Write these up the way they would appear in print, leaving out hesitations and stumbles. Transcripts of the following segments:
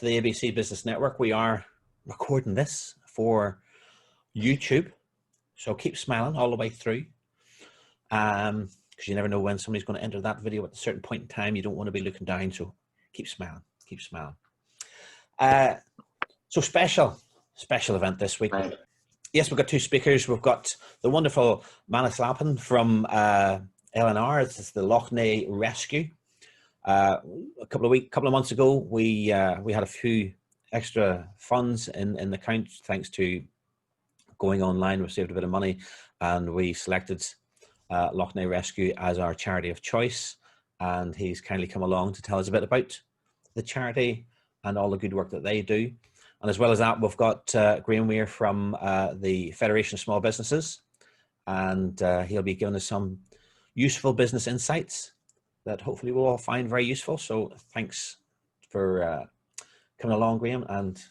to the ABC Business Network. We are recording this for YouTube, so keep smiling all the way through, because you never know when somebody's going to enter that video at a certain point in time. You don't want to be looking down, so keep smiling, keep smiling. So special event this week. Right. Yes, we've got two speakers. We've got the wonderful Manus from LNR. This is the Loch Ness Rescue. A couple of months ago, we had a few extra funds in the account thanks to going online. We saved a bit of money, and we selected Loch Ness Rescue as our charity of choice. And he's kindly come along to tell us a bit about the charity and all the good work that they do. And as well as that, we've got Graham Weir from the Federation of Small Businesses, and he'll be giving us some useful business insights that hopefully we'll all find very useful. So thanks for coming along, Graham, and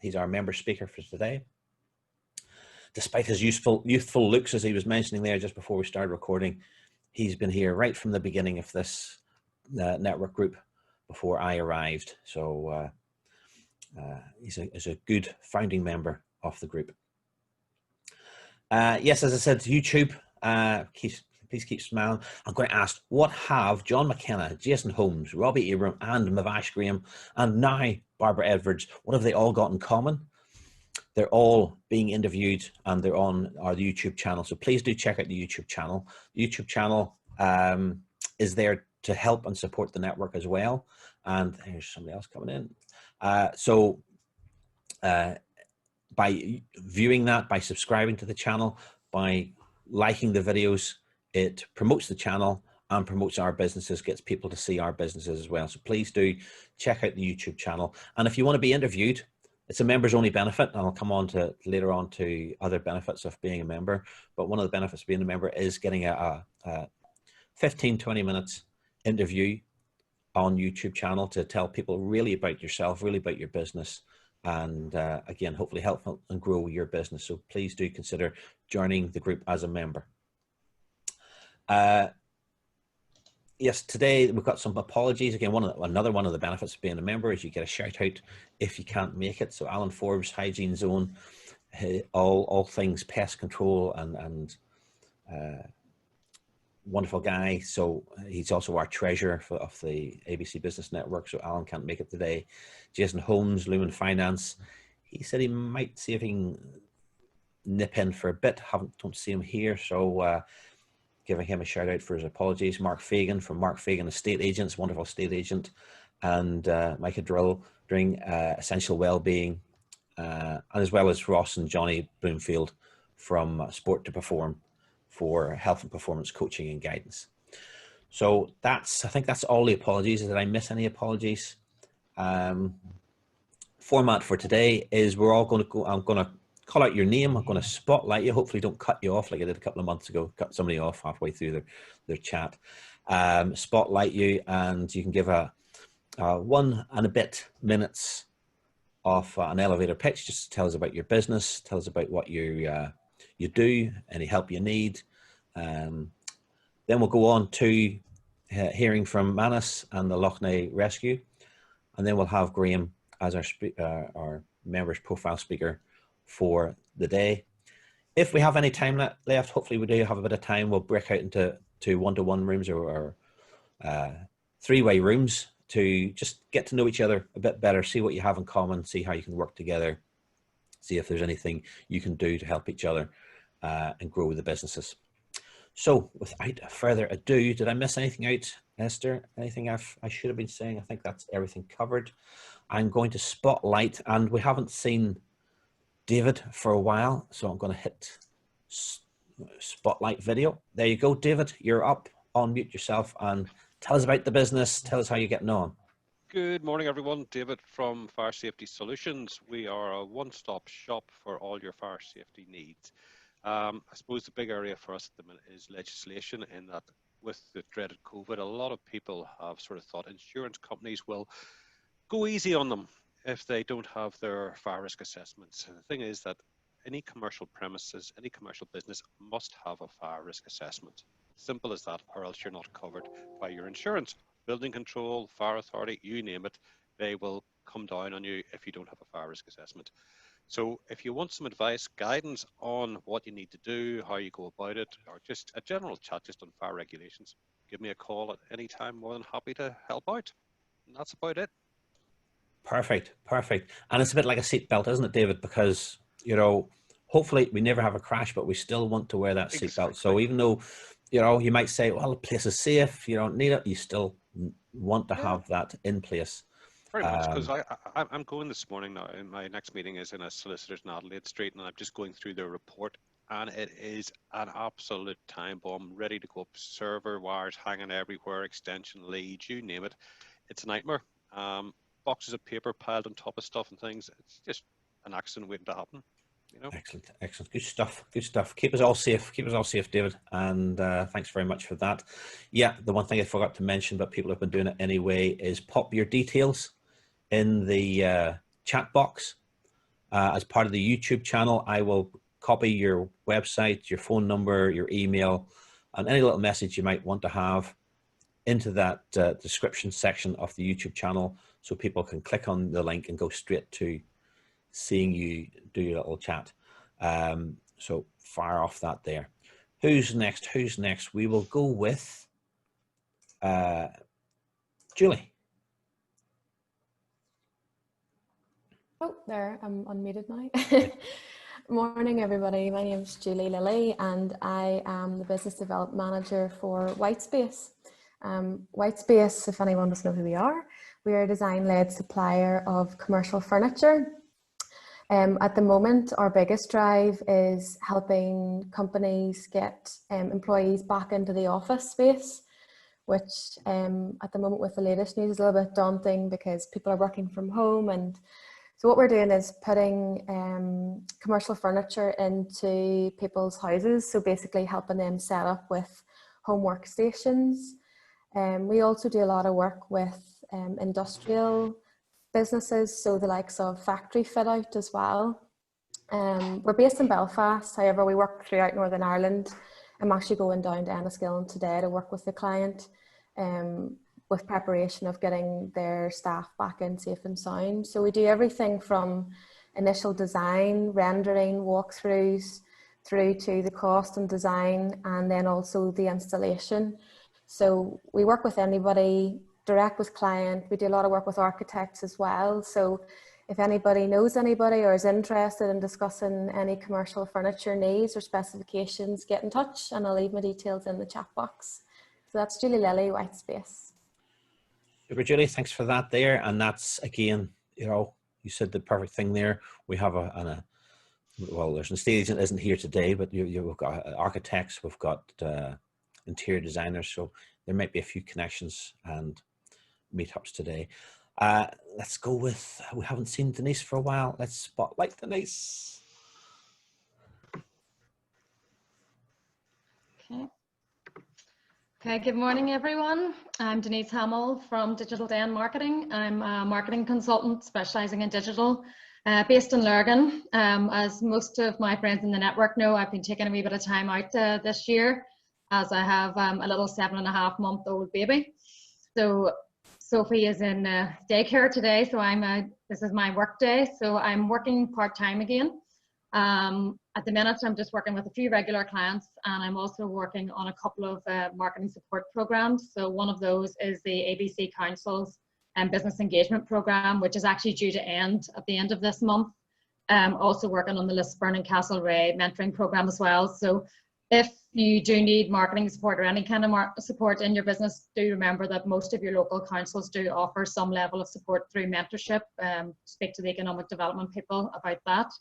he's our member speaker for today. Despite his youthful looks, as he was mentioning there just before we started recording, he's been here right from the beginning of this network group before I arrived. So he's a good founding member of the group. Yes, as I said, YouTube, please keep smiling. I'm going to ask, what have John McKenna, Jason Holmes, Robbie.abraham and Mavash Graham, and now Barbara Edwards, what have they all got in common? They're all being interviewed and they're on our YouTube channel. So please do check out the YouTube channel. The YouTube channel is there to help and support the network as well. And here's somebody else coming in. By viewing that, by subscribing to the channel, by liking the videos, it promotes the channel and promotes our businesses, gets people to see our businesses as well. So please do check out the YouTube channel. And if you want to be interviewed, it's a members only benefit, and I'll come on to later on to other benefits of being a member. But one of the benefits of being a member is getting a 15-20 minutes interview on YouTube channel to tell people really about yourself, really about your business, and again, hopefully help and grow your business. So please do consider joining the group as a member. Yes, today we've got some apologies. Again, another one of the benefits of being a member is you get a shout out if you can't make it. So Alan Forbes, Hygiene Zone, all things pest control and wonderful guy. So he's also our treasurer of the ABC Business Network. So Alan can't make it today. Jason Holmes, Lumen Finance. He said he might see if he can nip in for a bit. Don't see him here. So giving him a shout out for his apologies. Mark Fagan from Mark Fagan Estate Agents, wonderful estate agent, and Micah Drill during Essential Wellbeing, and as well as Ross and Johnny Bloomfield from Sport to Perform for health and performance coaching and guidance. So I think that's all the apologies. Did I miss any apologies? Format for today is we're all going to go. I'm going to call out your name. I'm going to spotlight you. Hopefully don't cut you off like I did a couple of months ago, cut somebody off halfway through their chat. Spotlight you, and you can give a 1 and a bit minutes of an elevator pitch. Just tell us about your business, tell us about what you do, any help you need. Then we'll go on to hearing from Manus and the Loch Ness Rescue, and then we'll have Graham as our members profile speaker for the day. If we have any time left, hopefully we do have a bit of time, we'll break out into one-to-one rooms or three-way rooms to just get to know each other a bit better, see what you have in common, see how you can work together, see if there's anything you can do to help each other and grow the businesses. So without further ado, did I miss anything out, Esther? Anything I should have been saying? I think that's everything covered. I'm going to spotlight, and we haven't seen David for a while, so I'm going to hit spotlight video. There you go, David, you're up. Unmute yourself and tell us about the business. Tell us how you're getting on. Good morning, everyone. David from Fire Safety Solutions. We are a one-stop shop for all your fire safety needs. I suppose the big area for us at the minute is legislation, in that with the dreaded COVID, a lot of people have sort of thought insurance companies will go easy on them if they don't have their fire risk assessments. And the thing is that any commercial premises, any commercial business must have a fire risk assessment. Simple as that, or else you're not covered by your insurance. Building control, fire authority, you name it, they will come down on you if you don't have a fire risk assessment. So if you want some advice, guidance on what you need to do, how you go about it, or just a general chat just on fire regulations, give me a call at any time. More than happy to help out. And that's about it. Perfect, perfect. And it's a bit like a seatbelt, isn't it, David? Because, you know, hopefully we never have a crash, but we still want to wear that seatbelt. Exactly. So even though, you know, you might say, well, the place is safe, you don't need it, you still want to have that in place. Very much, because I'm going this morning now, and my next meeting is in a solicitor's in Adelaide Street, and I'm just going through their report, and it is an absolute time bomb, ready to go up, server wires hanging everywhere, extension leads, you name it. It's a nightmare. Boxes of paper piled on top of stuff and things. It's just an accident waiting to happen. You know? Excellent, excellent, good stuff, good stuff. Keep us all safe, David, and thanks very much for that. Yeah, the one thing I forgot to mention, but people have been doing it anyway, is pop your details in the chat box. As part of the YouTube channel, I will copy your website, your phone number, your email, and any little message you might want to have into that description section of the YouTube channel, so people can click on the link and go straight to seeing you do your little chat. So fire off that there. Who's next? Who's next? We will go with Julie. Oh, there, I'm unmuted now. Morning, everybody. My name is Julie Lilley, and I am the Business Development Manager for Whitespace. Whitespace, if anyone doesn't know who we are a design-led supplier of commercial furniture. At the moment, our biggest drive is helping companies get employees back into the office space, which at the moment with the latest news is a little bit daunting because people are working from home. And so what we're doing is putting commercial furniture into people's houses, so basically helping them set up with home workstations. We also do a lot of work with industrial businesses, so the likes of factory fit out as well. We're based in Belfast, however we work throughout Northern Ireland. I'm actually going down to Enniskillen today to work with the client with preparation of getting their staff back in safe and sound. So we do everything from initial design, rendering, walkthroughs, through to the cost and design, and then also the installation. So we work with anybody, direct with client. We do a lot of work with architects as well. So if anybody knows anybody or is interested in discussing any commercial furniture needs or specifications, get in touch, and I'll leave my details in the chat box. So that's Julie Lilley, Whitespace. Super, Julie, thanks for that there. And that's, again, you know, you said the perfect thing there. We have well, there's an estate agent isn't here today, but we've got architects, we've got interior designers, so there might be a few connections and meetups today. Let's go with, we haven't seen Denise for a while. Let's spotlight Denise. Okay, good morning, everyone. I'm Denise Hamill from david.m Marketing. I'm a marketing consultant specializing in digital, based in Lurgan. As most of my friends in the network know, I've been taking a wee bit of time out this year, as I have a little 7.5-month-old baby. So Sophie is in daycare today, so this is my work day, so I'm working part-time again. At the minute, I'm just working with a few regular clients, and I'm also working on a couple of marketing support programs. So one of those is the ABC Council's business engagement program, which is actually due to end at the end of this month. Also working on the Lisburn and Castlereagh mentoring program as well. So if you do need marketing support or any kind of support in your business, do remember that most of your local councils do offer some level of support through mentorship. Speak to the economic development people about that.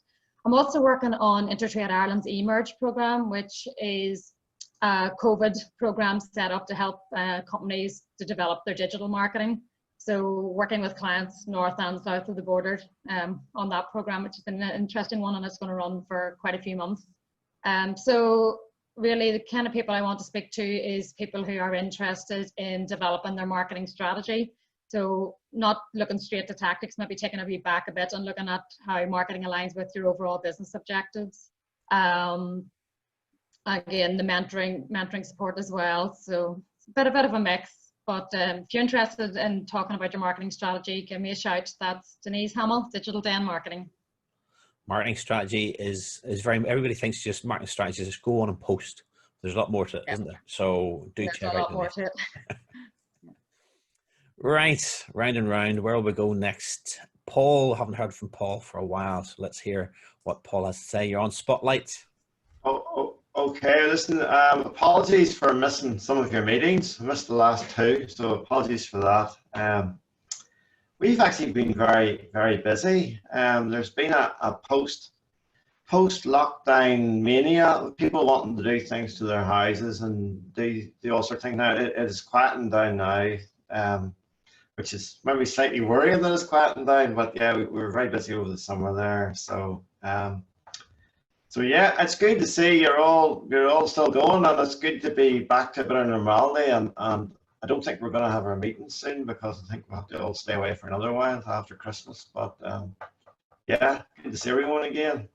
I'm also working on Intertrade Ireland's eMerge program, which is a COVID program set up to help companies to develop their digital marketing. So working with clients north and south of the border on that program, which has been an interesting one, and it's going to run for quite a few months. So really the kind of people I want to speak to is people who are interested in developing their marketing strategy. So not looking straight to tactics, maybe taking a wee back a bit and looking at how marketing aligns with your overall business objectives. Again, the mentoring support as well. So it's a bit of a mix. But if you're interested in talking about your marketing strategy, give me a shout. That's Denise Hamill, Digital Den Marketing. Marketing strategy is very, everybody thinks just marketing strategy is just go on and post. There's a lot more to it, isn't there? So do check out. There's a lot more to it. Right, round and round. Where will we go next? Paul, haven't heard from Paul for a while, so let's hear what Paul has to say. You're on Spotlight. Okay. Listen, apologies for missing some of your meetings. I missed the last two, so apologies for that. We've actually been very, very busy. There's been a post-lockdown mania, people wanting to do things to their houses and do all sorts of things. Now, it is quieting down now, which is maybe slightly worrying that it's quieting down, but yeah, we were very busy over the summer there. So yeah, it's good to see you're all still going, and it's good to be back to a bit of normality. And I don't think we're going to have our meeting soon because I think we'll have to all stay away for another while after Christmas. But yeah, good to see everyone again.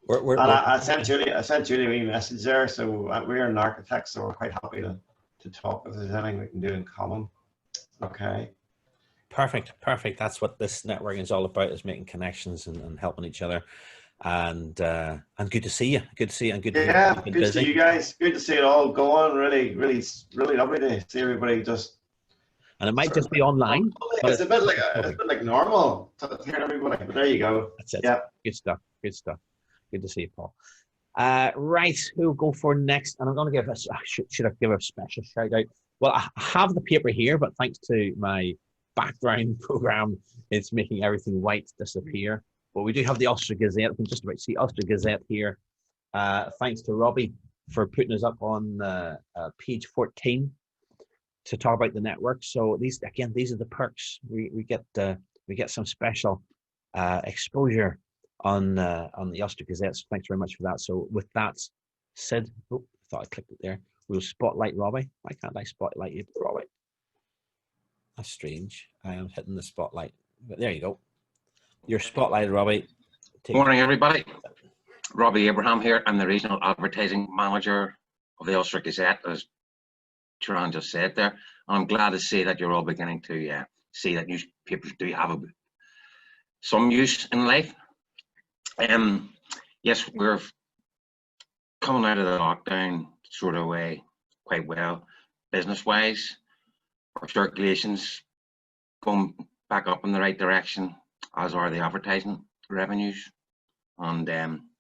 I sent Julie a wee message there. So we're an architect, so we're quite happy to talk if there's anything we can do in common. Okay. Perfect. That's what this networking is all about, is making connections and helping each other. And good to see you. Good to see you. And good to see you guys. Good to see it all going. Really lovely to see everybody just. And it might just be online. It's a bit like normal to hear everybody. But there you go. That's it. Yeah. Good stuff. Good to see you, Paul. Right, who will go for next? And I'm going to give us. Should I give a special shout out? Well, I have the paper here, but thanks to my background program, it's making everything white disappear. But we do have the Ulster Gazette. I can just about see Ulster Gazette here. Thanks to Robbie for putting us up on page 14 to talk about the network. So these are the perks. We get some special exposure on the Ulster Gazette. So thanks very much for that. So with that said, I thought I clicked it there. We'll spotlight Robbie. Why can't I spotlight you, Robbie? That's strange. I am hitting the spotlight. But there you go. You're spotlighted, Robbie. Morning, everybody. Robbie.abraham here. I'm the Regional Advertising Manager of the Ulster Gazette, as Turan just said there. I'm glad to see that you're all beginning to see that newspapers do have some use in life. Yes, we're coming out of the lockdown sort of way quite well, business-wise. Our circulations going back up in the right direction, as are the advertising revenues. And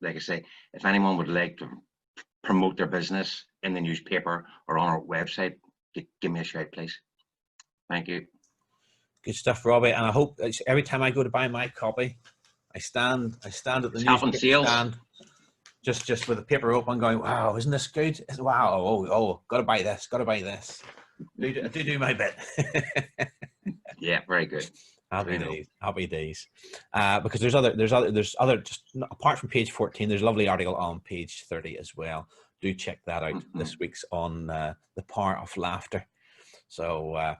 like I say, if anyone would like to promote their business in the newspaper or on our website, give me a shout, please. Thank you. Good stuff, Robbie. And I hope every time I go to buy my copy, I stand at the newspaper stand, just with the paper open, going, "Wow, isn't this good? Wow, oh, gotta buy this, I do my bit." Yeah, very good. Happy days. Because there's other just apart from page 14, there's a lovely article on page 30 as well. Do check that out. This week's on the power of laughter. So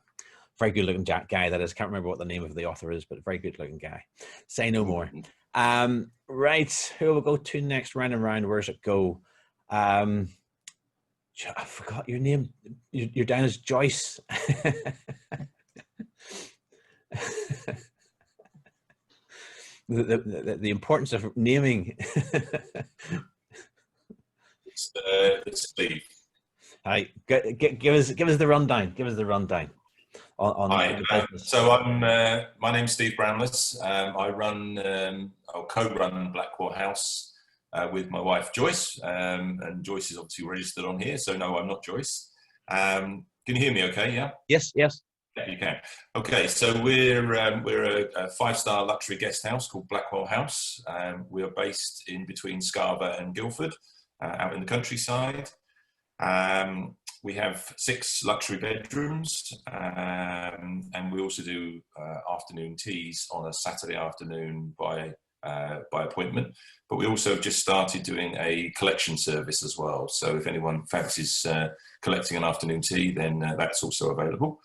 very good looking guy that is. Can't remember what the name of the author is, but very good looking guy. Say no more. Right, who will go to next? Round and round. Where's it go? I forgot your name. You're down as Joyce. The importance of naming. It's Steve. Hi, give us the rundown. Give us the rundown on the business. So my name's Steve Brownless. I co-run Blackwell House with my wife Joyce, and Joyce is obviously registered on here. So no, I'm not Joyce. Can you hear me? Okay, yeah. Yes. Yeah, you can. Okay, so we're a 5-star luxury guest house called Blackwell House. We are based in between Scarva and Guildford, out in the countryside. We have 6 luxury bedrooms, and we also do afternoon teas on a Saturday afternoon by appointment. But we also just started doing a collection service as well. So if anyone fancies collecting an afternoon tea, then that's also available.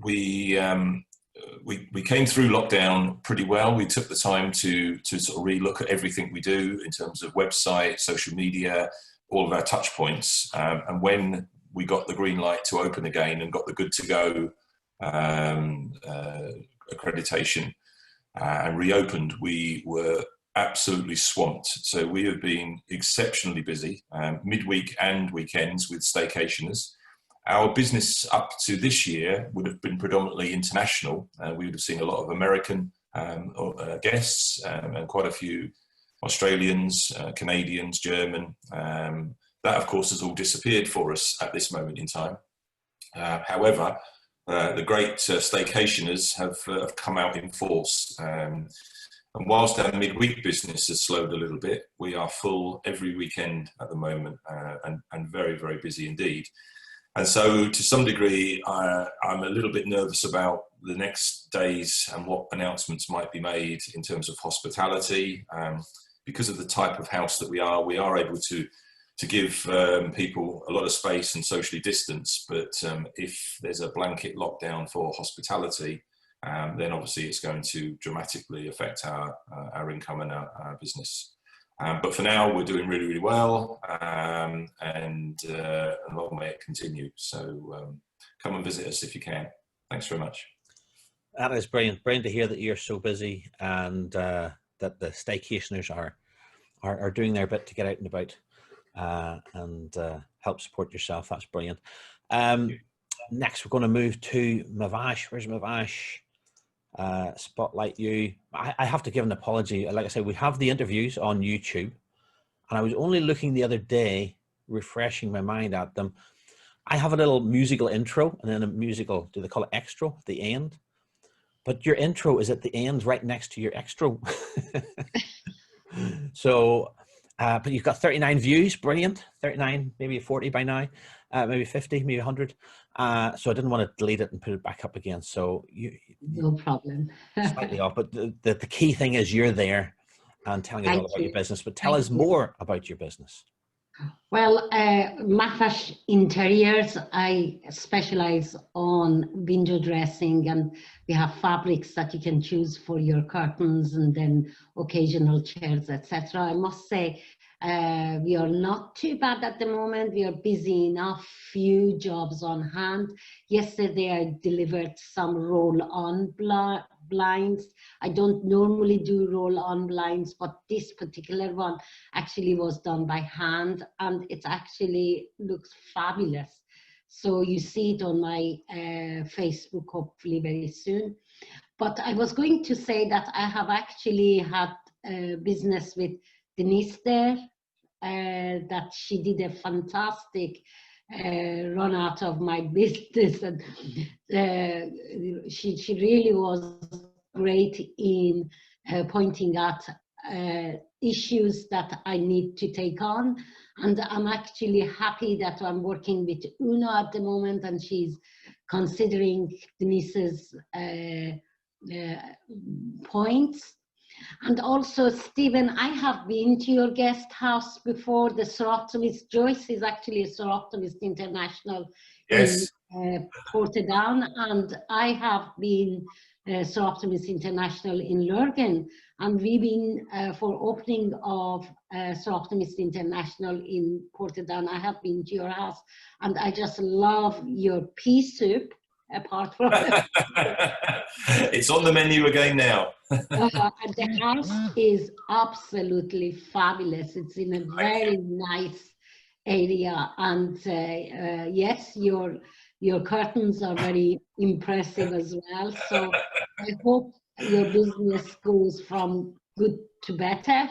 We came through lockdown pretty well. We took the time to sort of relook at everything we do in terms of website, social media, all of our touch points. And when we got the green light to open again and got the good to go accreditation and reopened, we were absolutely swamped. So we have been exceptionally busy, midweek and weekends with staycationers. Our business up to this year would have been predominantly international. We would have seen a lot of American guests and quite a few Australians, Canadians, German. That, of course, has all disappeared for us at this moment in time. However, the great staycationers have come out in force. And whilst our midweek business has slowed a little bit, we are full every weekend at the moment and very, very busy indeed. And so to some degree, I'm a little bit nervous about the next days and what announcements might be made in terms of hospitality. Because of the type of house that we are able to give people a lot of space and socially distance. But if there's a blanket lockdown for hospitality, then obviously it's going to dramatically affect our income and our business. But for now, we're doing really, really well, and long may it continue. So come and visit us if you can. Thanks very much. That is brilliant. Brilliant to hear that you're so busy and that the staycationers are doing their bit to get out and about and help support yourself. That's brilliant. Next, we're going to move to Mavash. Where's Mavash? Spotlight you. I have to give an apology. Like I said, we have the interviews on YouTube, and I was only looking the other day, refreshing my mind at them. I have a little musical intro and then a musical, do they call it extra at the end? But your intro is at the end, right next to your extra. So, but you've got 39 views, brilliant. 39, maybe 40 by now, maybe 50, maybe 100. So I didn't want to delete it and put it back up again. So no problem. Slightly off, but the key thing is you're there and telling us all about your business. But tell us more about your business. Well, Mahvash Interiors, I specialize on window dressing, and we have fabrics that you can choose for your curtains and then occasional chairs, etc. I must say, we are not too bad at the moment. We are busy enough, few jobs on hand. Yesterday, I delivered some roll-on blinds. I don't normally do roll-on blinds, but this particular one actually was done by hand, and it actually looks fabulous. So you see it on my Facebook hopefully very soon. But I was going to say that I have actually had business with Denise there, that she did a fantastic run out of my business, and she really was great in pointing out issues that I need to take on. And I'm actually happy that I'm working with Una at the moment, and she's considering Denise's points. And also, Stephen, I have been to your guest house before. The Soroptimist, Joyce is actually a Soroptimist International in Portadown, and I have been Soroptimist International in Lurgan, and we've been for opening of Soroptimist International in Portadown. I have been to your house, and I just love your pea soup. Apart from it's on the menu again now. The house is absolutely fabulous. It's in a very nice area, and yes, your curtains are very impressive as well. So I hope your business goes from good to better.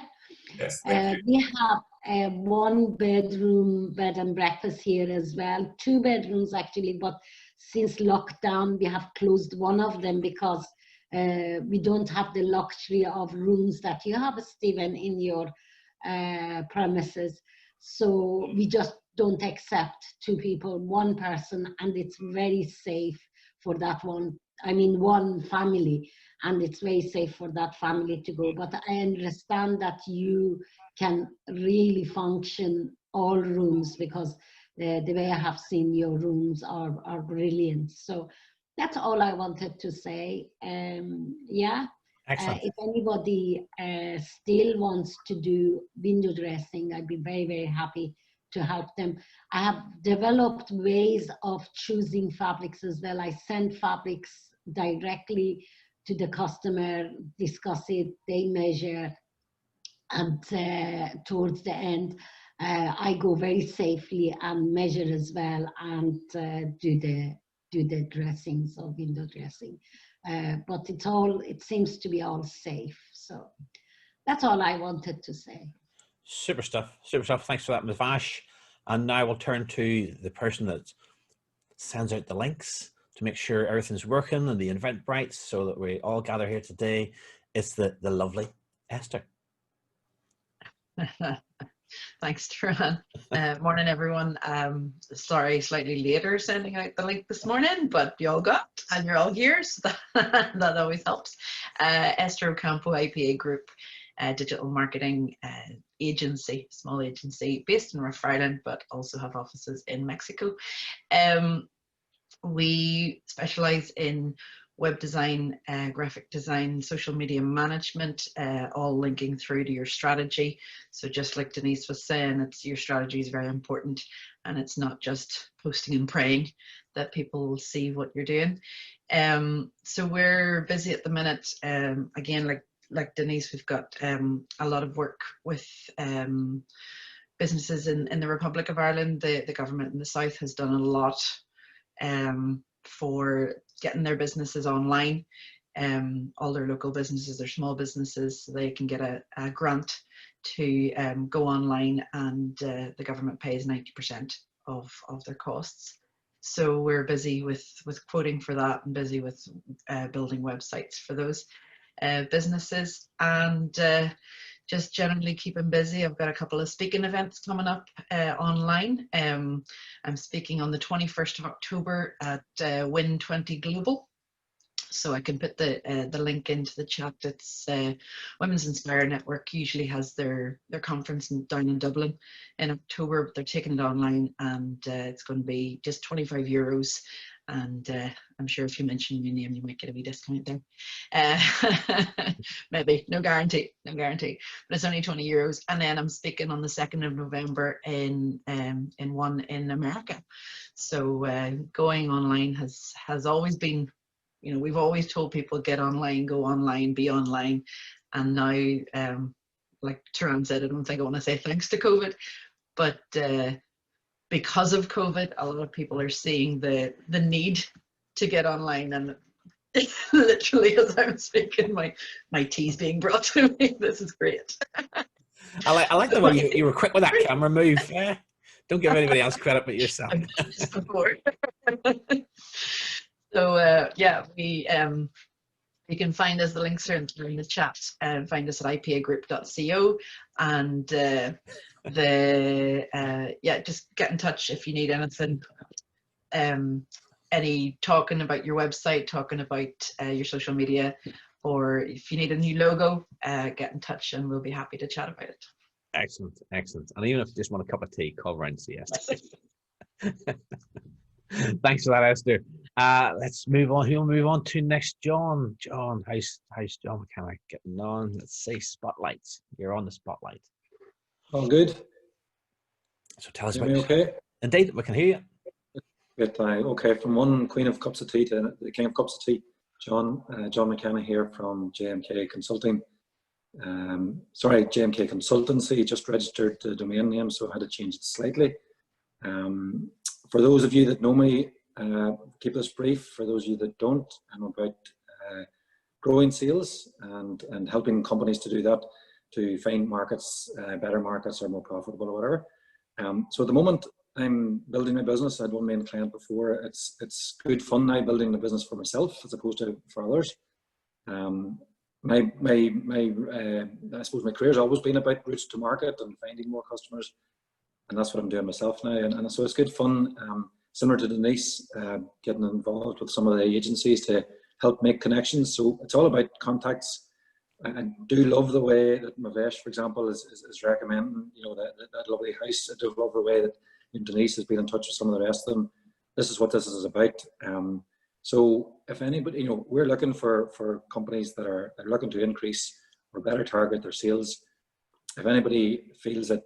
Yes, we have a 1-bedroom bed and breakfast here as well. 2 bedrooms actually, but since lockdown we have closed one of them because we don't have the luxury of rooms that you have, Stephen, in your premises. So we just don't accept 2 people, 1 person, and it's very safe for that one. I mean, 1 family, and it's very safe for that family to go. But I understand that you can really function all rooms, because the way I have seen your rooms are brilliant. So that's all I wanted to say. Yeah. If anybody still wants to do window dressing, I'd be very, very happy help them. I have developed ways of choosing fabrics as well. I send fabrics directly to the customer, discuss it, they measure, and towards the end, I go very safely and measure as well, and do the dressings or window dressing. But it seems to be all safe. So that's all I wanted to say. Super stuff. Super stuff. Thanks for that, Mahvash. And now we'll turn to the person that sends out the links to make sure everything's working and the Eventbrite, so that we all gather here today. It's the lovely Esther. Thanks, Turan. Morning, everyone. Sorry, slightly later sending out the link this morning, but you all got, and you're all here, so that always helps. Esther Ocampo, IPA Group, digital marketing agency, small agency based in Rough Island, but also have offices in Mexico. We specialize in web design, graphic design, social media management, all linking through to your strategy. So just like Denise was saying, your strategy is very important, and it's not just posting and praying that people will see what you're doing. So we're busy at the minute. Again, like Denise, we've got a lot of work with businesses in the Republic of Ireland. The government in the south has done a lot for getting their businesses online, all their local businesses, their small businesses, so they can get a grant to go online, and the government pays 90% of their costs. So we're busy with quoting for that, and busy with building websites for those businesses, and just generally keeping busy. I've got a couple of speaking events coming up online. I'm speaking on the 21st of October at Win 20 Global. So I can put the link into the chat. It's Women's Inspire Network usually has their conference down in Dublin in October, but they're taking it online, and it's going to be just €25. And I'm sure if you mention your name, you might get a wee discount there. Maybe, no guarantee, but it's only €20. And then I'm speaking on the 2nd of November in one in America. So going online has always been, we've always told people, get online, go online, be online. And now, like Turan said, I don't think I want to say thanks to COVID, but because of COVID, a lot of people are seeing the need to get online, and literally as I'm speaking, my tea's being brought to me. This is great. I like the way you were quick with that camera move. Don't give anybody else credit but yourself. So yeah, you can find us, the links are in the chat, and find us at ipagroup.co, and yeah, just get in touch if you need anything, any talking about your website, talking about your social media, or if you need a new logo, get in touch and we'll be happy to chat about it. Excellent. And even if you just want a cup of tea, call around and see Esther. Thanks for that, Esther. Let's move on. Who'll move on to next? John, how's John McKenna getting on? Let's say spotlight. You're on the spotlight. All good. So tell us Hear about me okay? Indeed, we can hear you. Good. Okay, from one Queen of Cups of Tea to the King of Cups of Tea. John McKenna here from JMK Consulting. Sorry, JMK Consultancy. Just registered the domain name, so I had to change it slightly. For those of you that know me, keep this brief. For those of you that don't, I'm about growing sales and helping companies to do that, to find markets, better markets, or more profitable, or whatever. So at the moment, I'm building my business. I had one main client before. It's good fun now building the business for myself as opposed to for others. I suppose my career's always been about routes to market and finding more customers, and that's what I'm doing myself now. And so it's good fun. Similar to Denise, getting involved with some of the agencies to help make connections. So it's all about contacts. I do love the way that Mavash, for example, is recommending, that lovely house. I do love the way that Denise has been in touch with some of the rest of them. This is what this is about. So if anybody, we're looking for companies that are looking to increase or better target their sales. if anybody feels that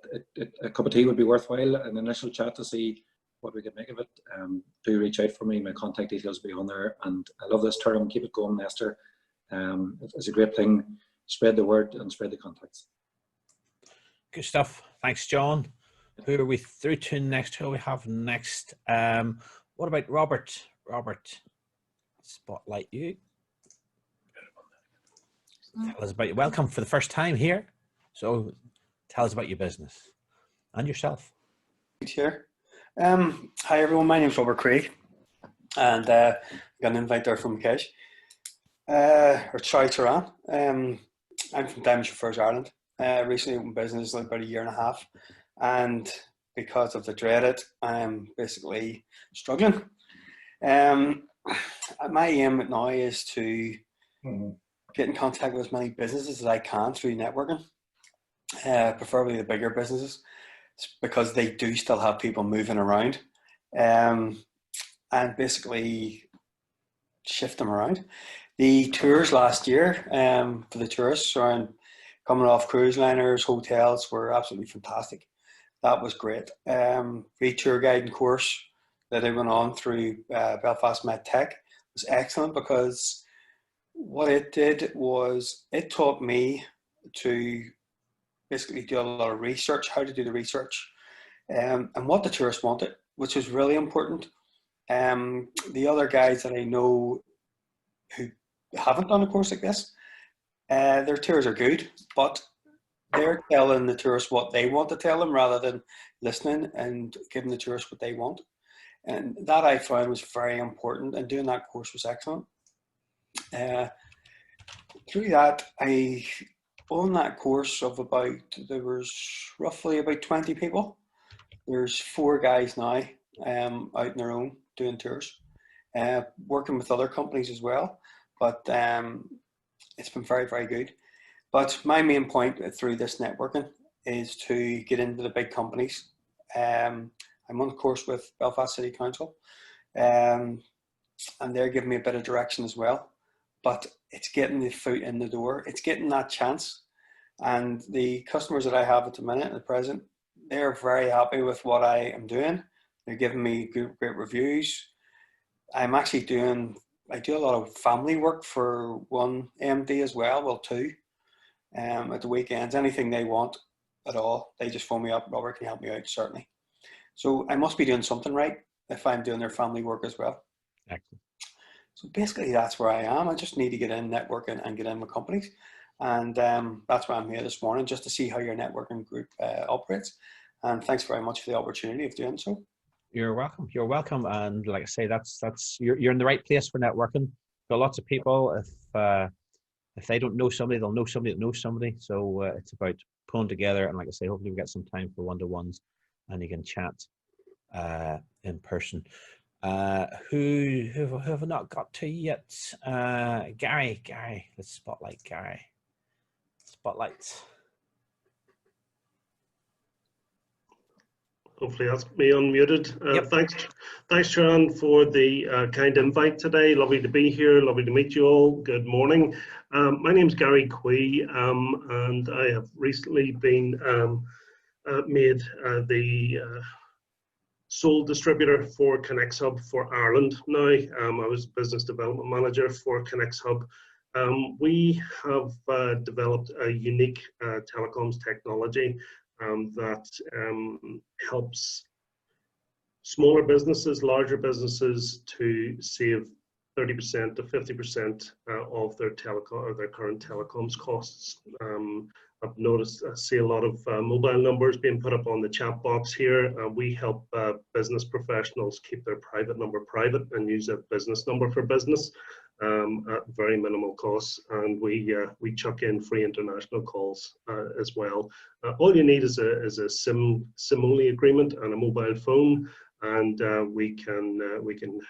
a cup of tea would be worthwhile, an initial chat to see what we could make of it, do reach out for me. My contact details will be on there. And I love this term, keep it going, Esther. It's a great thing. Spread the word and spread the contacts. Good stuff. Thanks, John. Who are we through to next? Who we have next? What about Robert? Robert, spotlight you. Tell us about you. Welcome for the first time here. So tell us about your business and yourself. Here. Hi everyone, my name is Robert Quee, and I got an invite there from McKeown, or sorry, Turan. I'm from Diamond Chauffeurs Ireland. Recently opened business like about a year and a half, and because of the dreaded, I'm basically struggling. My aim now is to get in contact with as many businesses as I can through networking, preferably the bigger businesses, because they do still have people moving around, and basically shift them around. The tours last year for the tourists around coming off cruise liners, hotels were absolutely fantastic. That was great. Free tour guiding course that I went on through Belfast Med Tech was excellent, because what it did was it taught me to basically do a lot of research, how to do the research, and what the tourists wanted, which was really important. The other guys that I know who haven't done a course like this, their tours are good, but they're telling the tourists what they want to tell them rather than listening and giving the tourists what they want. And that I found was very important, and doing that course was excellent. Through that, on that course of there was roughly about 20 people. There's 4 guys now out on their own doing tours, working with other companies as well. But it's been very, very good. But my main point through this networking is to get into the big companies. I'm on the course with Belfast City Council, and they're giving me a bit of direction as well. But it's getting the foot in the door. It's getting that chance. And the customers that I have at the minute, at the present, they're very happy with what I am doing. They're giving me great reviews. I'm actually I do a lot of family work for one MD as well, well 2, at the weekends. Anything they want at all, they just phone me up. Robert, can you help me out? Certainly. So I must be doing something right if I'm doing their family work as well. Excellent. So basically that's where I am. I just need to get in networking and get in with companies. And that's why I'm here this morning, just to see how your networking group operates. And thanks very much for the opportunity of doing so. You're welcome. You're welcome. And like I say, you're in the right place for networking. Got lots of people. If they don't know somebody, they'll know somebody that knows somebody. So it's about pulling together. And like I say, hopefully we get some time for one-to-ones, and you can chat in person. Who have I not got to yet? Gary, let's spotlight Gary. Spotlight. Hopefully that's me unmuted. Yep. Thanks, Turan, for the kind invite today. Lovely to be here. Lovely to meet you all. Good morning. My name's Gary Quee, and I have recently been made the sole distributor for ConXhub for Ireland now. I was business development manager for ConXhub. We have developed a unique telecoms technology that helps smaller businesses, larger businesses to save 30% to 50% of their current telecoms costs. I've noticed, I see a lot of mobile numbers being put up on the chat box here. We help business professionals keep their private number private and use a business number for business at very minimal costs. And we chuck in free international calls as well. All you need is a SIM-only agreement and a mobile phone, and we can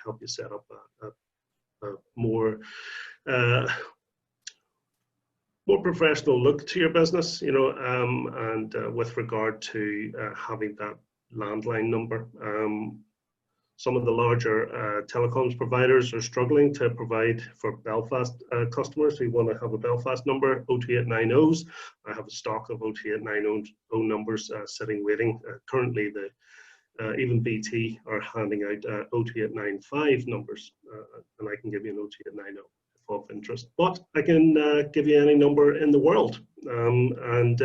help you set up a more professional look to your business, you know, and with regard to having that landline number. some of the larger telecoms providers are struggling to provide for Belfast customers who want to have a Belfast number, 02890s. I have a stock of 02890 numbers sitting waiting. Currently, even BT are handing out 02895 numbers, and I can give you an 02890 if of interest. But I can give you any number in the world, and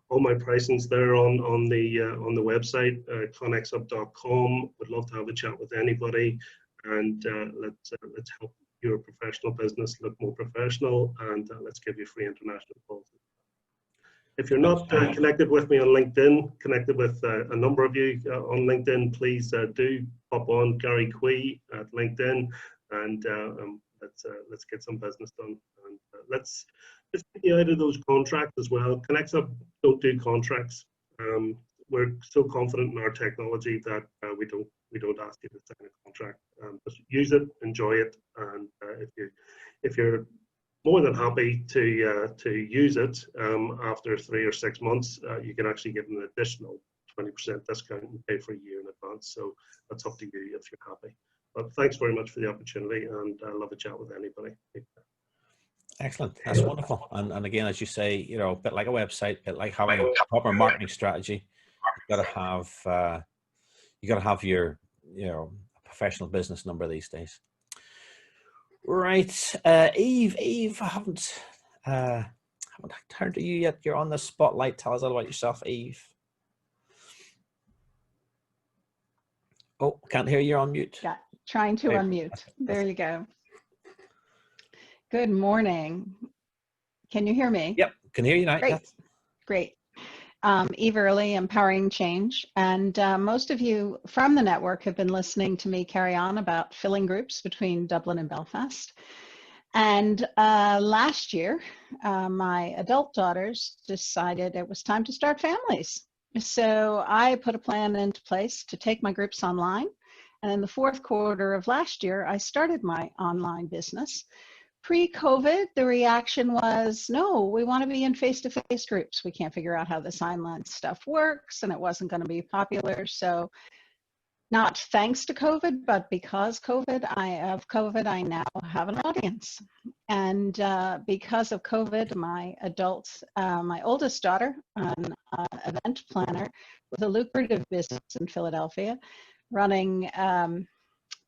all my pricing's there on the website, ConXhub.com. Would love to have a chat with anybody, and let's help your professional business look more professional, and let's give you free international calls. If you're not connected with me on LinkedIn, connected with a number of you on LinkedIn, please do pop on Gary Quee at LinkedIn, and let's get some business done, and let's get you out of those contracts as well. ConXhub don't do contracts. We're so confident in our technology that we don't ask you to sign a contract. Just use it, enjoy it, and if you're more than happy to use it after 3 or 6 months, you can actually get an additional 20% discount and pay for a year in advance. So that's up to you if you're happy. But thanks very much for the opportunity, and I love a chat with anybody. Excellent. That's wonderful. And again, as you say, you know, a bit like a website, a bit like having a proper marketing strategy. You got to have your, you know, professional business number these days. Right, Eve, I haven't turned to you yet. You're on the spotlight. Tell us all about yourself, Eve. Oh, can't hear you. You're on mute. Yeah, trying to unmute. There you go. Good morning. Can you hear me? Yep, can hear you now. Great, Yes. Great. Eve Earley, Empowering Change. And most of you from the network have been listening to me carry on about filling groups between Dublin and Belfast. And last year, my adult daughters decided it was time to start families. So I put a plan into place to take my groups online. And in the fourth quarter of last year, I started my online business. Pre-COVID, the reaction was, no, we want to be in face-to-face groups. We can't figure out how this online stuff works, and it wasn't going to be popular. So not thanks to COVID, but because of COVID, I now have an audience. And because of COVID, my oldest daughter, an event planner with a lucrative business in Philadelphia, running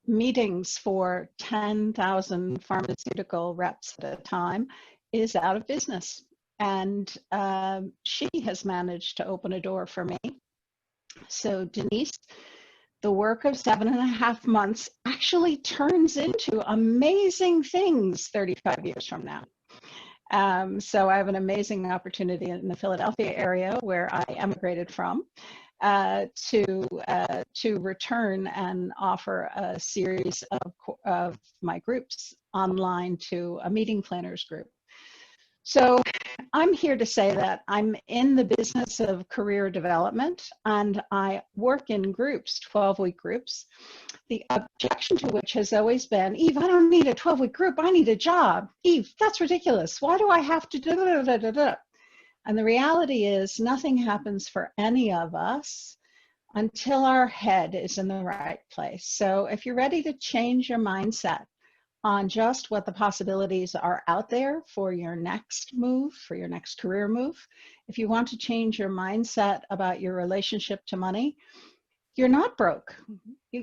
meetings for 10,000 pharmaceutical reps at a time, is out of business. And she has managed to open a door for me. So Denise, the work of 7.5 months actually turns into amazing things 35 years from now. So I have an amazing opportunity in the Philadelphia area where I emigrated from. To return and offer a series of my groups online to a meeting planners group. So I'm here to say that I'm in the business of career development, and I work in groups, 12-week groups. The objection to which has always been, Eve, I don't need a 12-week group, I need a job. Eve, that's ridiculous. Why do I have to do da-da-da-da-da? And the reality is nothing happens for any of us until our head is in the right place. So if you're ready to change your mindset on just what the possibilities are out there for your next move, for your next career move, if you want to change your mindset about your relationship to money, you're not broke.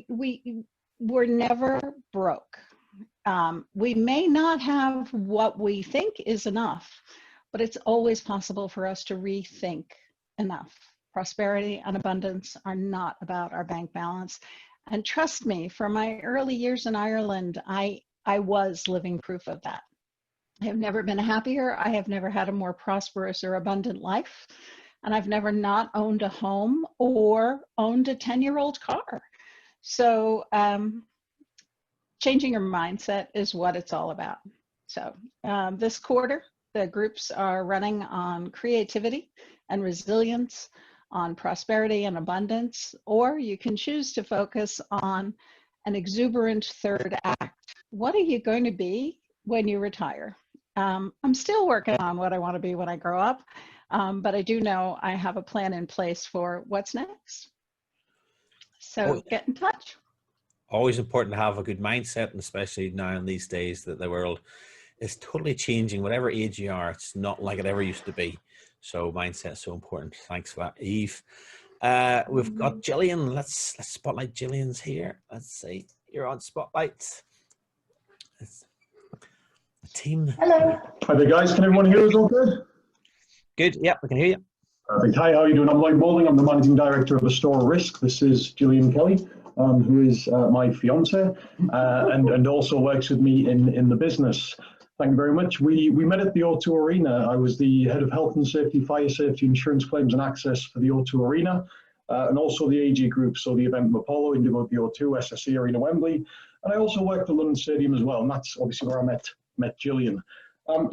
We're never broke. We may not have what we think is enough, but it's always possible for us to rethink enough. Prosperity and abundance are not about our bank balance. And trust me, for my early years in Ireland, I was living proof of that. I have never been happier. I have never had a more prosperous or abundant life. And I've never not owned a home or owned a 10-year-old car. So changing your mindset is what it's all about. So this quarter, the groups are running on creativity and resilience, on prosperity and abundance, or you can choose to focus on an exuberant third act. What are you going to be when you retire? I'm still working on what I want to be when I grow up, but I do know I have a plan in place for what's next. So get in touch. always important to have a good mindset, and especially now in these days that the world is totally changing. Whatever age you are, it's not like it ever used to be. So mindset is so important. Thanks for that, Eve. We've got Gillian. Let's spotlight. Gillian's here. Let's see. You're on spotlight. It's a team. Hello. Hi there, guys. Can everyone hear us all good? Good. Yeah, we can hear you. Perfect. Hi, how are you doing? I'm Lloyd Bowling. I'm the managing director of Restore Risk. This is Gillian Kelly, who is my fiance and also works with me in the business. Thank you very much. We met at the O2 Arena. I was the head of health and safety, fire safety, insurance claims and access for the O2 Arena, and also the AG group, so the event Apollo, Indigo at the O2, SSE Arena, Wembley. And I also worked at London Stadium as well, and that's obviously where I met Gillian.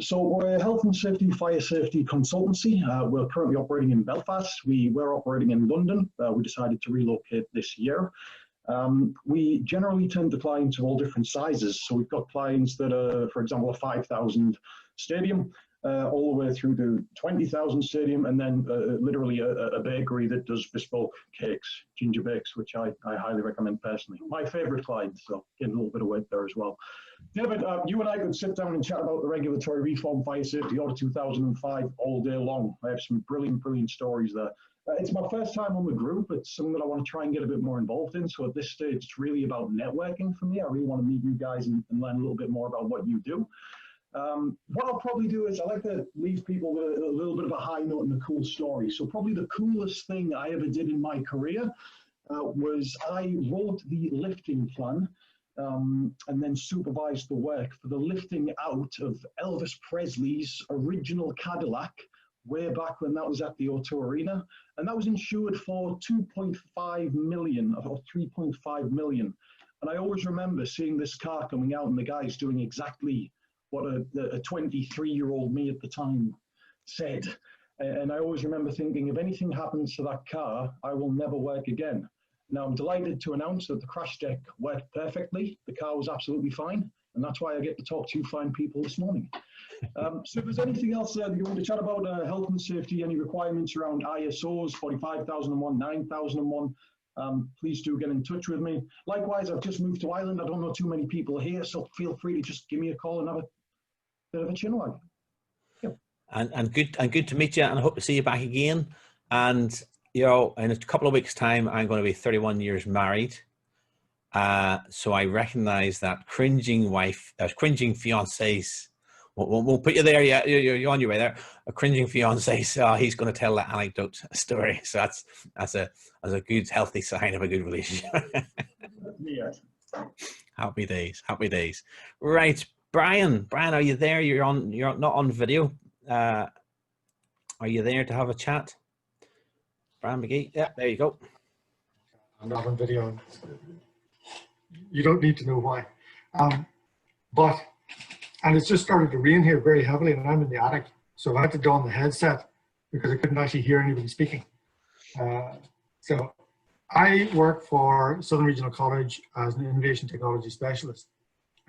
So we're a health and safety, fire safety consultancy. We're currently operating in Belfast. We were operating in London. We decided to relocate this year. We generally tend to clients of all different sizes. So we've got clients that are, for example, a 5,000 stadium, all the way through to 20,000 stadium, and then literally a bakery that does bespoke cakes, ginger bakes, which I highly recommend personally. My favorite client, so getting a little bit of weight there as well. David, you and I could sit down and chat about the regulatory reform, fire safety, Audit 2005 all day long. I have some brilliant stories there. It's my first time on the group. It's something that I want to try and get a bit more involved in. So at this stage, it's really about networking for me. I really want to meet you guys and learn a little bit more about what you do. What I'll probably do is I like to leave people with a little bit of a high note and a cool story. So probably the coolest thing I ever did in my career was I wrote the lifting plan and then supervised the work for the lifting out of Elvis Presley's original Cadillac way back when that was at the O2 Arena. And that was insured for 2.5 million or 3.5 million. And I always remember seeing this car coming out and the guys doing exactly what a 23-year-old me at the time said. And I always remember thinking, if anything happens to that car, I will never work again. Now, I'm delighted to announce that the crash deck worked perfectly. The car was absolutely fine. And that's why I get to talk to you fine people this morning. So if there's anything else that you want to chat about health and safety, any requirements around ISOs, 45,001, 9001, please do get in touch with me. Likewise, I've just moved to Ireland. I don't know too many people here, so feel free to just give me a call and have a bit of a chinwag. Yeah. And good to meet you, and I hope to see you back again. And you know, in a couple of weeks' time, I'm going to be 31 years married. So I recognise that cringing fiancés. We'll put you there. Yeah, you're on your way there. A cringing fiancé. So he's going to tell that anecdote story. So that's a good, healthy sign of a good relationship. Yes. Happy days. Happy days. Right, Brian, are you there? You're not on video. Are you there to have a chat? Brian McGee. Yeah, there you go. I'm not on video. You don't need to know why. And it's just started to rain here very heavily, and I'm in the attic, so I had to don the headset because I couldn't actually hear anybody speaking. So I work for Southern Regional College as an innovation technology specialist.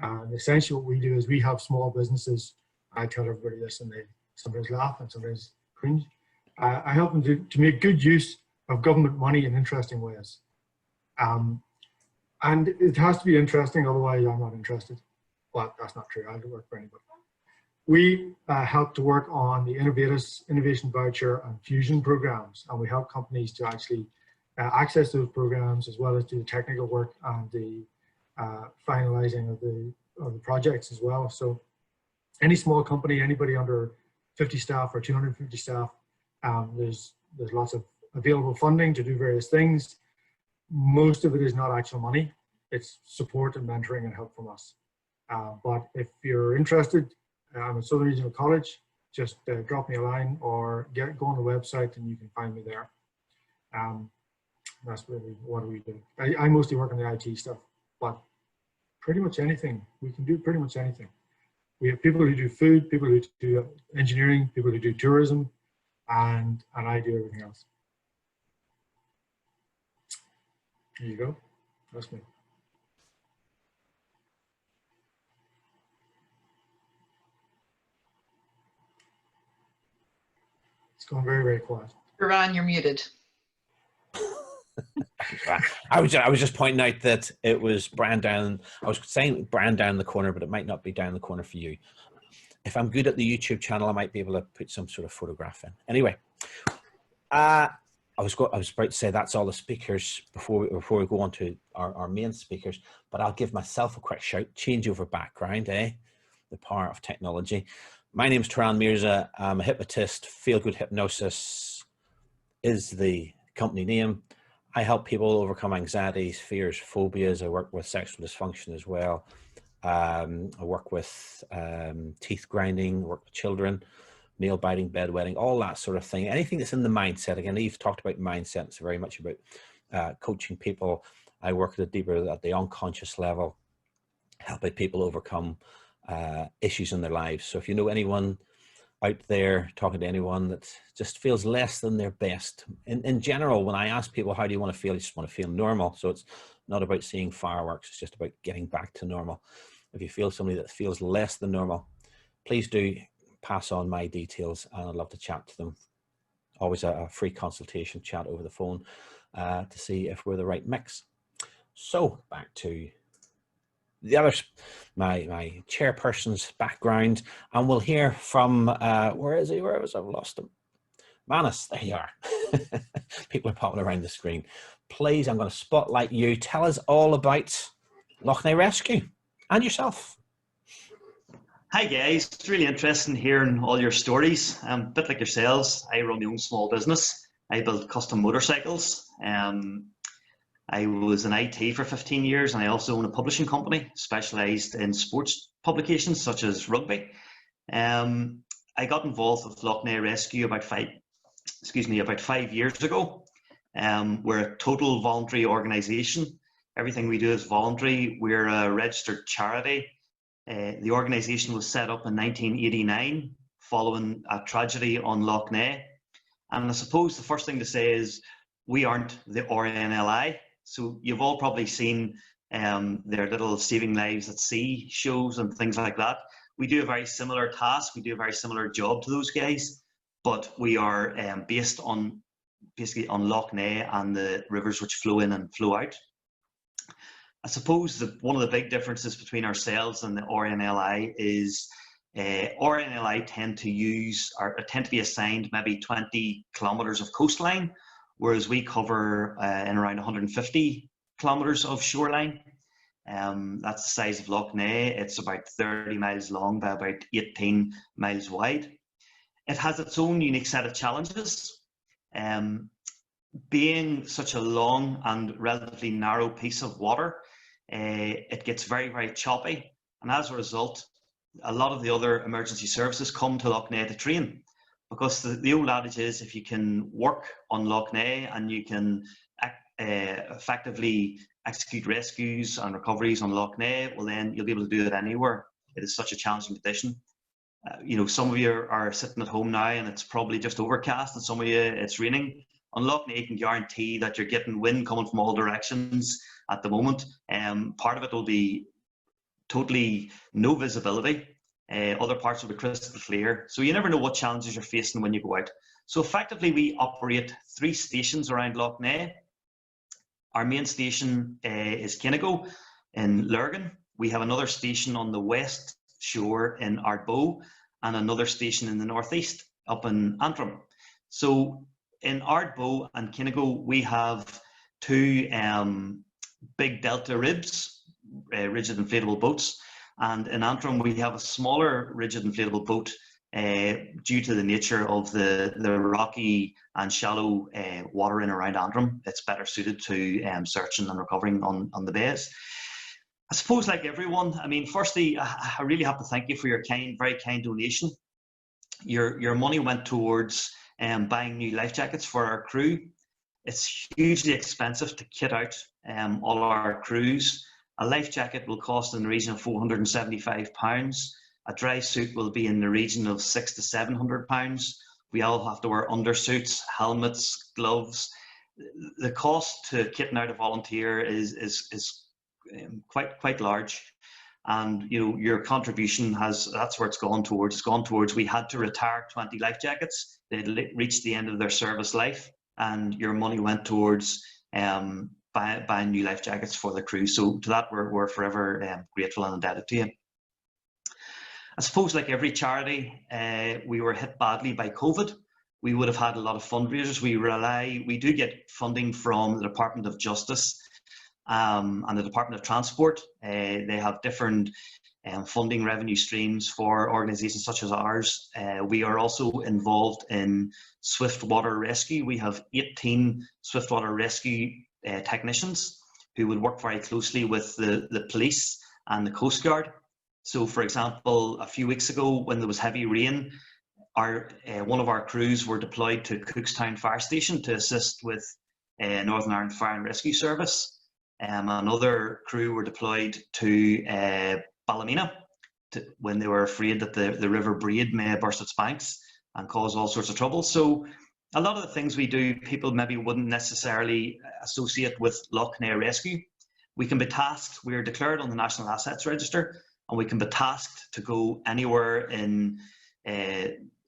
And essentially what we do is we have small businesses. I tell everybody this and they sometimes laugh and sometimes cringe. I help them to make good use of government money in interesting ways. And it has to be interesting, otherwise I'm not interested. But that's not true, I don't work for anybody. We help to work on the Innovation Voucher and Fusion programs, and we help companies to actually access those programs as well as do the technical work and the finalizing of the projects as well. So any small company, anybody under 50 staff or 250 staff, there's lots of available funding to do various things. Most of it is not actual money, it's support and mentoring and help from us. But if you're interested, I'm at Southern Regional College, just drop me a line or go on the website and you can find me there. That's really what we do. I mostly work on the IT stuff, but pretty much anything. We can do pretty much anything. We have people who do food, people who do engineering, people who do tourism, and I do everything else. There you go. That's me. It's going very, very quiet. Turan, you're muted. I was just pointing out that it was brand down. I was saying brand down the corner, but it might not be down the corner for you. If I'm good at the YouTube channel, I might be able to put some sort of photograph in. Anyway, I was about to say that's all the speakers before we go on to our main speakers, but I'll give myself a quick shout. Changeover background, the power of technology. My name's Turan Mirza. I'm a hypnotist. Feel Good Hypnosis is the company name. I help people overcome anxieties, fears, phobias. I work with sexual dysfunction as well. I work with teeth grinding, work with children, nail biting, bedwetting, all that sort of thing. Anything that's in the mindset. Again, Eve talked about mindset. It's very much about coaching people. I work at the unconscious level, helping people overcome issues in their lives. So if you know anyone out there, talking to anyone that just feels less than their best. In general, when I ask people, how do you want to feel? You just want to feel normal. So it's not about seeing fireworks. It's just about getting back to normal. If you feel somebody that feels less than normal, please do pass on my details and I'd love to chat to them. Always a free consultation chat over the phone to see if we're the right mix. So back to the others, my chairperson's background, and we'll hear from where is he? Where was I've lost him? Manus, there you are. People are popping around the screen. Please, I'm going to spotlight you. Tell us all about Lough Neagh Rescue and yourself. Hi guys, it's really interesting hearing all your stories. A bit like yourselves, I run my own small business. I build custom motorcycles. I was in IT for 15 years and I also own a publishing company specialised in sports publications such as rugby. I got involved with Lough Neagh Rescue about 5 years ago. We're a total voluntary organisation. Everything we do is voluntary. We're a registered charity. The organisation was set up in 1989 following a tragedy on Lough Neagh. And I suppose the first thing to say is we aren't the RNLI. So you've all probably seen their little Saving Lives at Sea shows and things like that. We do a very similar task. We do a very similar job to those guys, but we are based on basically on Lough Neagh and the rivers which flow in and flow out. I suppose one of the big differences between ourselves and the RNLI is RNLI tend to be assigned maybe 20 kilometres of coastline, whereas we cover in around 150 kilometres of shoreline. That's the size of Lough Neagh. It's about 30 miles long by about 18 miles wide. It has its own unique set of challenges. Being such a long and relatively narrow piece of water, it gets very, very choppy. And as a result, a lot of the other emergency services come to Lough Neagh to train. Because the old adage is, if you can work on Lough Neagh and you can effectively execute rescues and recoveries on Lough Neagh, well then you'll be able to do it anywhere. It is such a challenging condition. You know, some of you are sitting at home now and it's probably just overcast, and some of you it's raining. On Lough Neagh, you can guarantee that you're getting wind coming from all directions at the moment. Part of it will be totally no visibility. Other parts will be crystal clear. So you never know what challenges you're facing when you go out. So effectively, we operate 3 stations around Lough Neagh. Our main station is Kinnigo in Lurgan. We have another station on the west shore in Ardbow and another station in the northeast up in Antrim. So in Ardbow and Kinnigo, we have 2 big delta ribs, rigid inflatable boats. And in Antrim, we have a smaller rigid inflatable boat due to the nature of the rocky and shallow water in around Antrim. It's better suited to searching and recovering on the bays. I suppose, like everyone, I mean, firstly, I really have to thank you for your very kind donation. Your money went towards buying new life jackets for our crew. It's hugely expensive to kit out all our crews. A life jacket will cost in the region of £475. A dry suit will be in the region of £600 to £700. We all have to wear undersuits, helmets, gloves. The cost to kitting out a volunteer is quite large. And you know, your contribution that's where it's gone towards. It's gone towards, we had to retire 20 life jackets. They'd reached the end of their service life, and your money went towards buying new life jackets for the crew. So to that, we're forever grateful and indebted to you. I suppose, like every charity, we were hit badly by COVID. We would have had a lot of fundraisers. We do get funding from the Department of Justice and the Department of Transport. They have different funding revenue streams for organisations such as ours. We are also involved in swiftwater rescue. We have 18 swiftwater rescue technicians who would work very closely with the police and the Coast Guard. So, for example, a few weeks ago when there was heavy rain, one of our crews were deployed to Cookstown Fire Station to assist with Northern Ireland Fire and Rescue Service. Another crew were deployed to Ballymena when they were afraid that the River Braid may burst its banks and cause all sorts of trouble. So a lot of the things we do, people maybe wouldn't necessarily associate with Lough Neagh Rescue. We can be tasked, we are declared on the National Assets Register, and we can be tasked to go anywhere in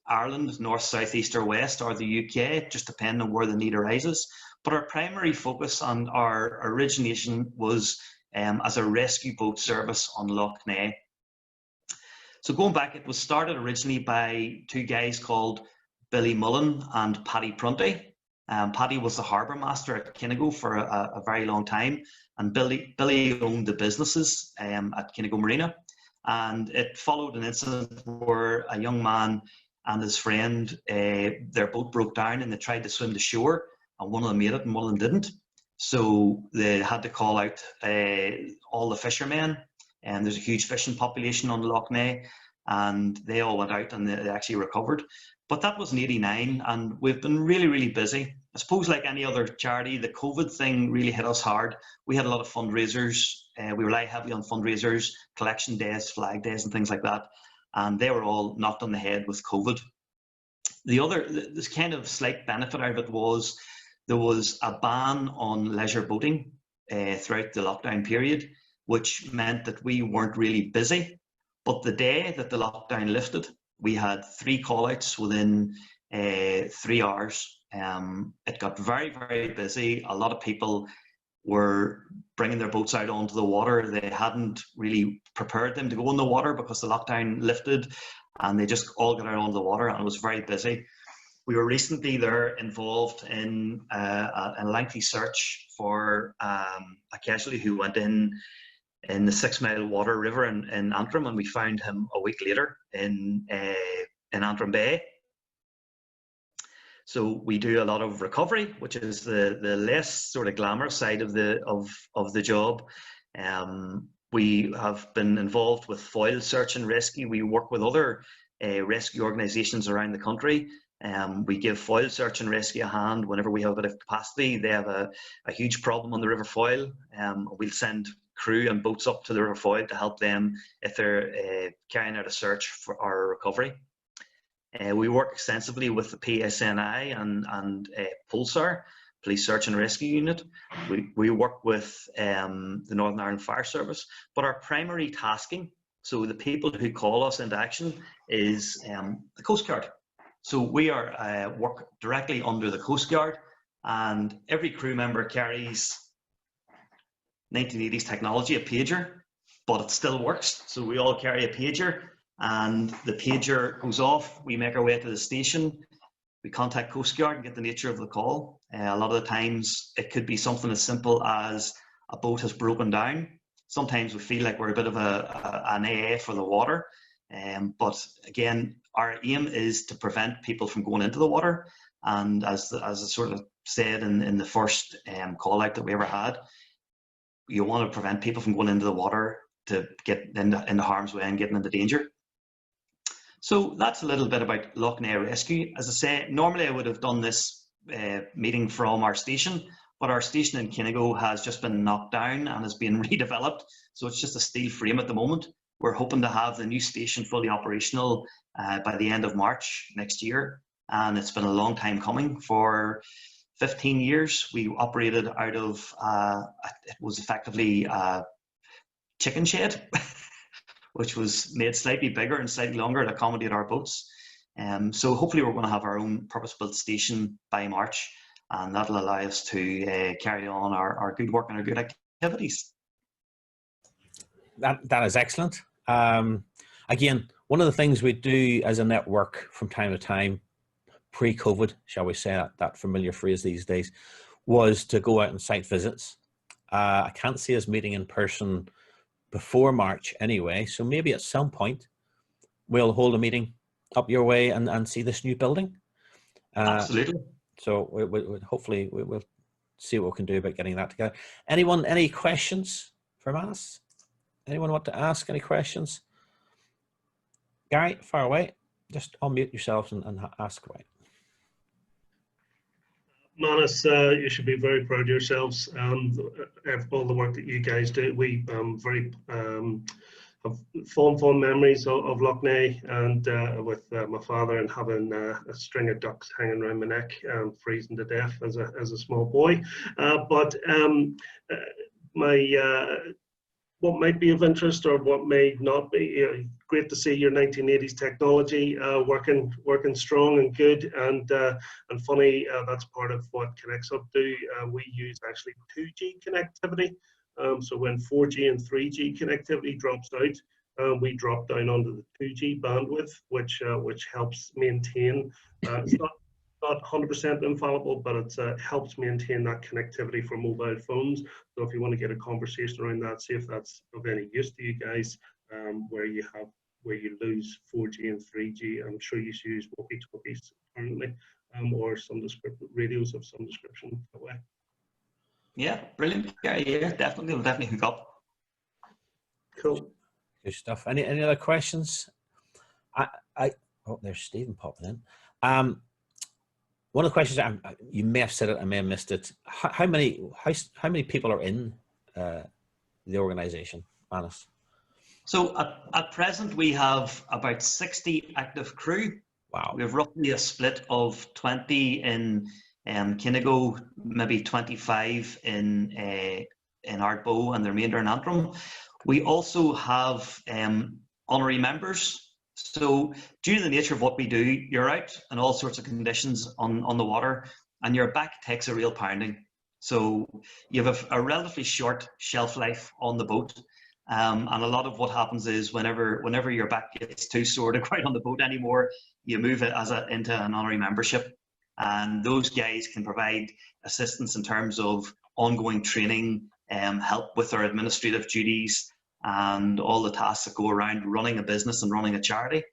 Ireland, north, south, east or west, or the UK, just depending on where the need arises. But our primary focus and our origination was as a rescue boat service on Lough Neagh. So going back, it was started originally by two guys called Billy Mullen and Paddy Prunty. Paddy was the harbour master at Kinnigo for a very long time, and Billy owned the businesses at Kinnigo Marina. And it followed an incident where a young man and his friend, their boat broke down and they tried to swim to shore, and one of them made it and one of them didn't. So they had to call out all the fishermen, and there's a huge fishing population on Lough Neagh, and they all went out and they actually recovered. But that was in '89, and we've been really, really busy. I suppose like any other charity, the COVID thing really hit us hard. We had a lot of fundraisers. We rely heavily on fundraisers, collection days, flag days and things like that. And they were all knocked on the head with COVID. This kind of slight benefit out of it was there was a ban on leisure boating throughout the lockdown period, which meant that we weren't really busy. But the day that the lockdown lifted, we had 3 call-outs within 3 hours. It got very, very busy. A lot of people were bringing their boats out onto the water. They hadn't really prepared them to go in the water because the lockdown lifted, and they just all got out onto the water, and it was very busy. We were recently there involved in a lengthy search for a casualty who went in the 6 Mile Water River in Antrim, and we found him a week later in Antrim Bay. So we do a lot of recovery, which is the less sort of glamorous side of the job. We have been involved with foil search and rescue. We work with other rescue organisations around the country. We give foil search and rescue a hand whenever we have a bit of capacity. They have a huge problem on the River Foyle. We'll send crew and boats up to the River Foyle to help them if they're carrying out a search for our recovery. We work extensively with the PSNI and Pulsar, Police Search and Rescue Unit. We work with the Northern Ireland Fire Service, but our primary tasking, so the people who call us into action, is the Coast Guard. So we are work directly under the Coast Guard, and every crew member carries 1980s technology, a pager, but it still works. So we all carry a pager, and the pager goes off. We make our way to the station. We contact Coast Guard and get the nature of the call. A lot of the times it could be something as simple as a boat has broken down. Sometimes we feel like we're a bit of an AA for the water. But again, our aim is to prevent people from going into the water. And as I sort of said in the first call out that we ever had, you want to prevent people from going into the water to get into harm's way and getting into danger. So that's a little bit about Lough Neagh Rescue. As I say, normally I would have done this meeting from our station, but our station in Kinnigo has just been knocked down and is being redeveloped. So it's just a steel frame at the moment. We're hoping to have the new station fully operational by the end of March next year. And it's been a long time coming. For 15 years, we operated out of, it was effectively a chicken shed, which was made slightly bigger and slightly longer to accommodate our boats. So hopefully we're going to have our own purpose-built station by March. and that'll allow us to carry on our good work and our good activities. That is excellent. Again, one of the things we do as a network from time to time, pre-COVID, shall we say, that familiar phrase these days, was to go out on site visits. I can't see us meeting in person before March anyway, so maybe at some point we'll hold a meeting up your way and see this new building. Absolutely. So hopefully we'll see what we can do about getting that together. Anyone, any questions for Manus? Anyone want to ask any questions? Gary, fire away. Just unmute yourselves and ask away. Manus, you should be very proud of yourselves and all the work that you guys do. We have fond memories of Loughney, and with my father and having a string of ducks hanging around my neck, freezing to death as a small boy. What might be of interest or what may not be, great to see your 1980s technology working strong and good, and funny, that's part of what ConXhub do. We use actually 2G connectivity, so when 4G and 3G connectivity drops out, we drop down onto the 2G bandwidth, which helps maintain, it's not 100% infallible, but it helps maintain that connectivity for mobile phones. So if you want to get a conversation around that, see if that's of any use to you guys, where you lose 4G and 3G. I'm sure you use walkie-talkies currently, or some radios of some description that way. Yeah, brilliant. Yeah, definitely. We'll definitely hook up. Cool. Good stuff. Any other questions? Oh, there's Stephen popping in. One of the questions, you may have said it, I may have missed it. How many people are in the organisation, Manus? So at present, we have about 60 active crew. Wow. We have roughly a split of 20 in Kinnigo, maybe 25 in Ardbow, and the remainder in Antrim. We also have honorary members. So due to the nature of what we do, you're out in all sorts of conditions on the water, and your back takes a real pounding. So you have a relatively short shelf life on the boat. And a lot of what happens is whenever your back gets too sore to go out on the boat anymore, you move it into an honorary membership. And those guys can provide assistance in terms of ongoing training, help with their administrative duties, and all the tasks that go around running a business and running a charity.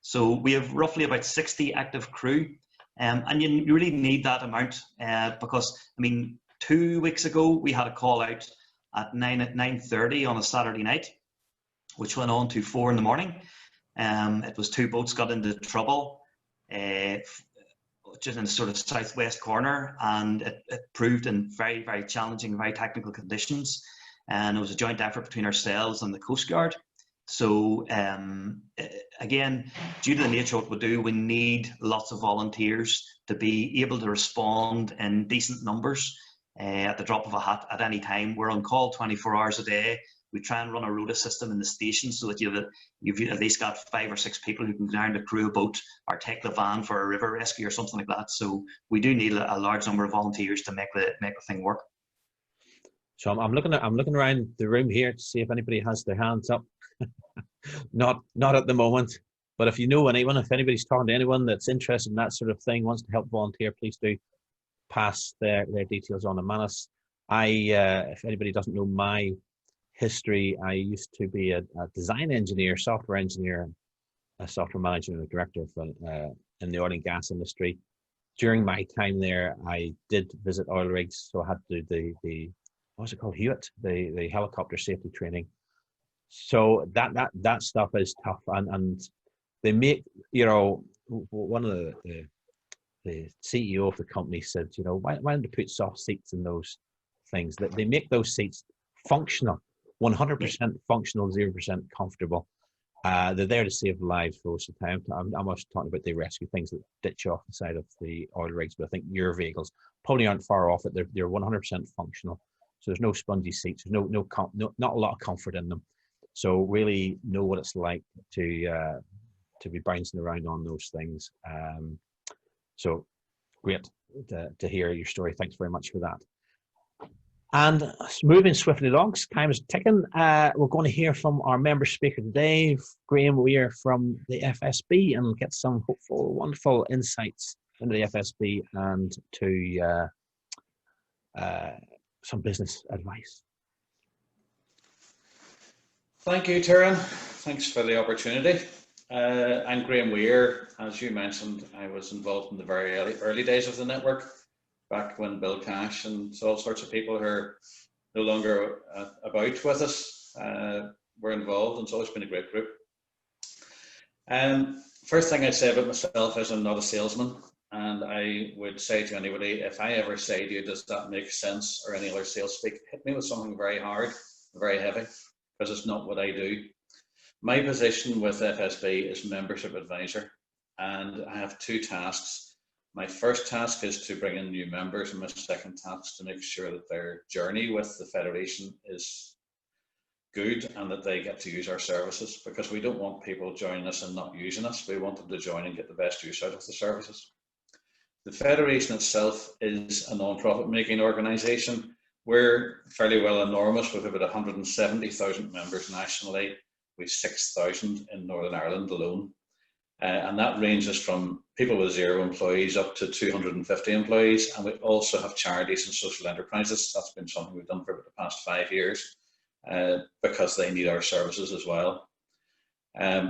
So we have roughly about 60 active crew, and you really need that amount because, I mean, 2 weeks ago we had a call out at 9:30 on a Saturday night, which went on to 4 in the morning. It was 2 boats got into trouble, just in the sort of southwest corner, and it proved in very, very challenging, very technical conditions. And it was a joint effort between ourselves and the Coast Guard. So again, due to the nature of what we do, we need lots of volunteers to be able to respond in decent numbers at the drop of a hat at any time. We're on call 24 hours a day. We try and run a rota system in the station so that you've at least got 5 or 6 people who can go down to crew a boat or take the van for a river rescue or something like that. So we do need a large number of volunteers to make the thing work. So I'm looking around the room here to see if anybody has their hands up. not at the moment, but if you know anyone, if anybody's talking to anyone that's interested in that sort of thing, wants to help volunteer, please do pass their details on to Manus. If anybody doesn't know my history, I used to be a design engineer, software engineer, a software manager and a director in the oil and gas industry. During my time there, I did visit oil rigs, so I had to do the what's it called, Hewitt, the helicopter safety training. So that stuff is tough, and they make, one of the CEO of the company said, why don't they put soft seats in those things? That they make those seats functional, 100% functional, 0% comfortable. They're there to save lives most of the time. I'm also talking about the rescue things that ditch off the side of the oil rigs, but I think your vehicles probably aren't far off it. They're 100% functional. So there's no spongy seats. There's not a lot of comfort in them. So really know what it's like to be bouncing around on those things. So great. to hear your story. Thanks very much for that. And moving swiftly along, time is ticking. We're going to hear from our member speaker today, Graham Weir from the FSB, and get some hopeful, wonderful insights into the FSB and to some business advice. Thank you, Turan. Thanks for the opportunity. I'm Graham Weir. As you mentioned, I was involved in the very early days of the network, back when Bill Cash and all sorts of people who are no longer about with us were involved, and it's always been a great group. First thing I'd say about myself is I'm not a salesman, and I would say to anybody, if I ever say to you, does that make sense, or any other sales speak, hit me with something very hard, very heavy, because it's not what I do. My position with FSB is membership advisor, and I have two tasks. My first task is to bring in new members, and my second task to make sure that their journey with the Federation is good and that they get to use our services, because we don't want people joining us and not using us. We want them to join and get the best use out of the services. The Federation itself is a non-profit making organisation. We're fairly well enormous with about 170,000 members nationally. We've 6,000 in Northern Ireland alone. And that ranges from people with 0 employees up to 250 employees. And we also have charities and social enterprises. That's been something we've done for the past 5 years because they need our services as well.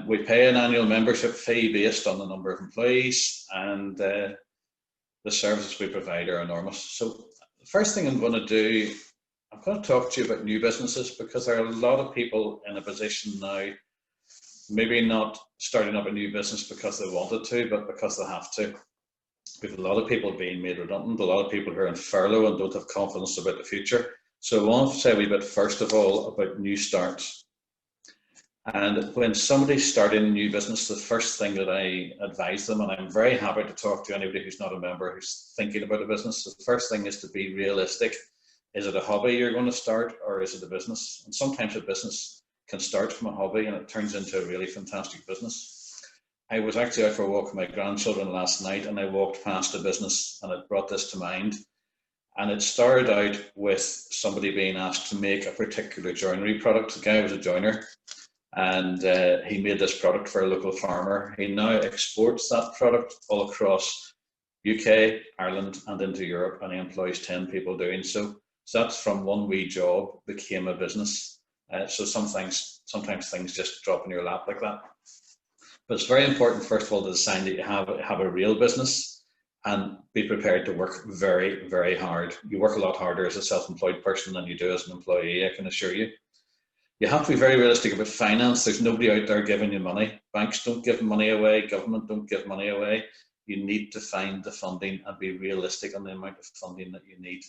We pay an annual membership fee based on the number of employees, and the services we provide are enormous. So the first thing I'm going to do, I'm going to talk to you about new businesses, because there are a lot of people in a position now, maybe not starting up a new business because they wanted to, but because they have to. We have a lot of people being made redundant, a lot of people who are in furlough and don't have confidence about the future. So I want to say a wee bit, first of all, about new starts. And when somebody's starting a new business, the first thing that I advise them, and I'm very happy to talk to anybody who's not a member who's thinking about a business, the first thing is to be realistic. Is it a hobby you're going to start, or is it a business? And sometimes a business can start from a hobby and it turns into a really fantastic business. I was actually out for a walk with my grandchildren last night, and I walked past a business and it brought this to mind. And it started out with somebody being asked to make a particular joinery product. The guy was a joiner, and he made this product for a local farmer. He now exports that product all across UK, Ireland, and into Europe, and he employs 10 people doing so. So that's from one wee job became a business. So sometimes things just drop in your lap like that. But it's very important, first of all, to decide that you have a real business and be prepared to work very, very hard. You work a lot harder as a self-employed person than you do as an employee, I can assure you. You have to be very realistic about finance. There's nobody out there giving you money. Banks don't give money away. Government don't give money away. You need to find the funding and be realistic on the amount of funding that you need.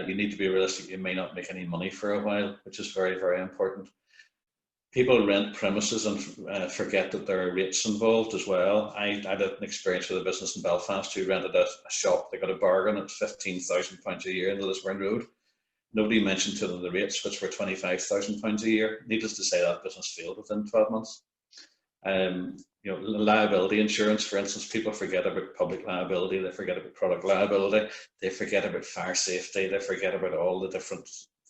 You need to be realistic. You may not make any money for a while, which is very, very important. People rent premises and forget that there are rates involved as well. I had an experience with a business in Belfast who rented a shop. They got a bargain at £15,000 a year in the Lisburn Road. Nobody mentioned to them the rates, which were £25,000 a year. Needless to say, that business failed within 12 months. You know, liability insurance, for instance, people forget about public liability, they forget about product liability, they forget about fire safety, they forget about all the different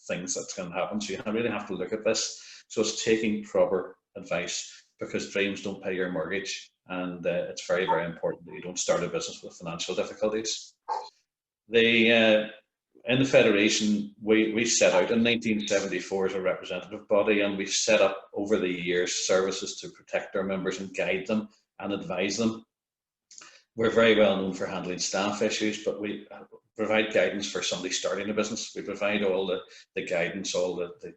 things that can happen. So you really have to look at this. So it's taking proper advice, because dreams don't pay your mortgage, and it's very, very important that you don't start a business with financial difficulties. In the Federation, we set out in 1974 as a representative body, and we've set up over the years services to protect our members and guide them and advise them. We're very well known for handling staff issues, but we provide guidance for somebody starting a business. We provide all the guidance, all the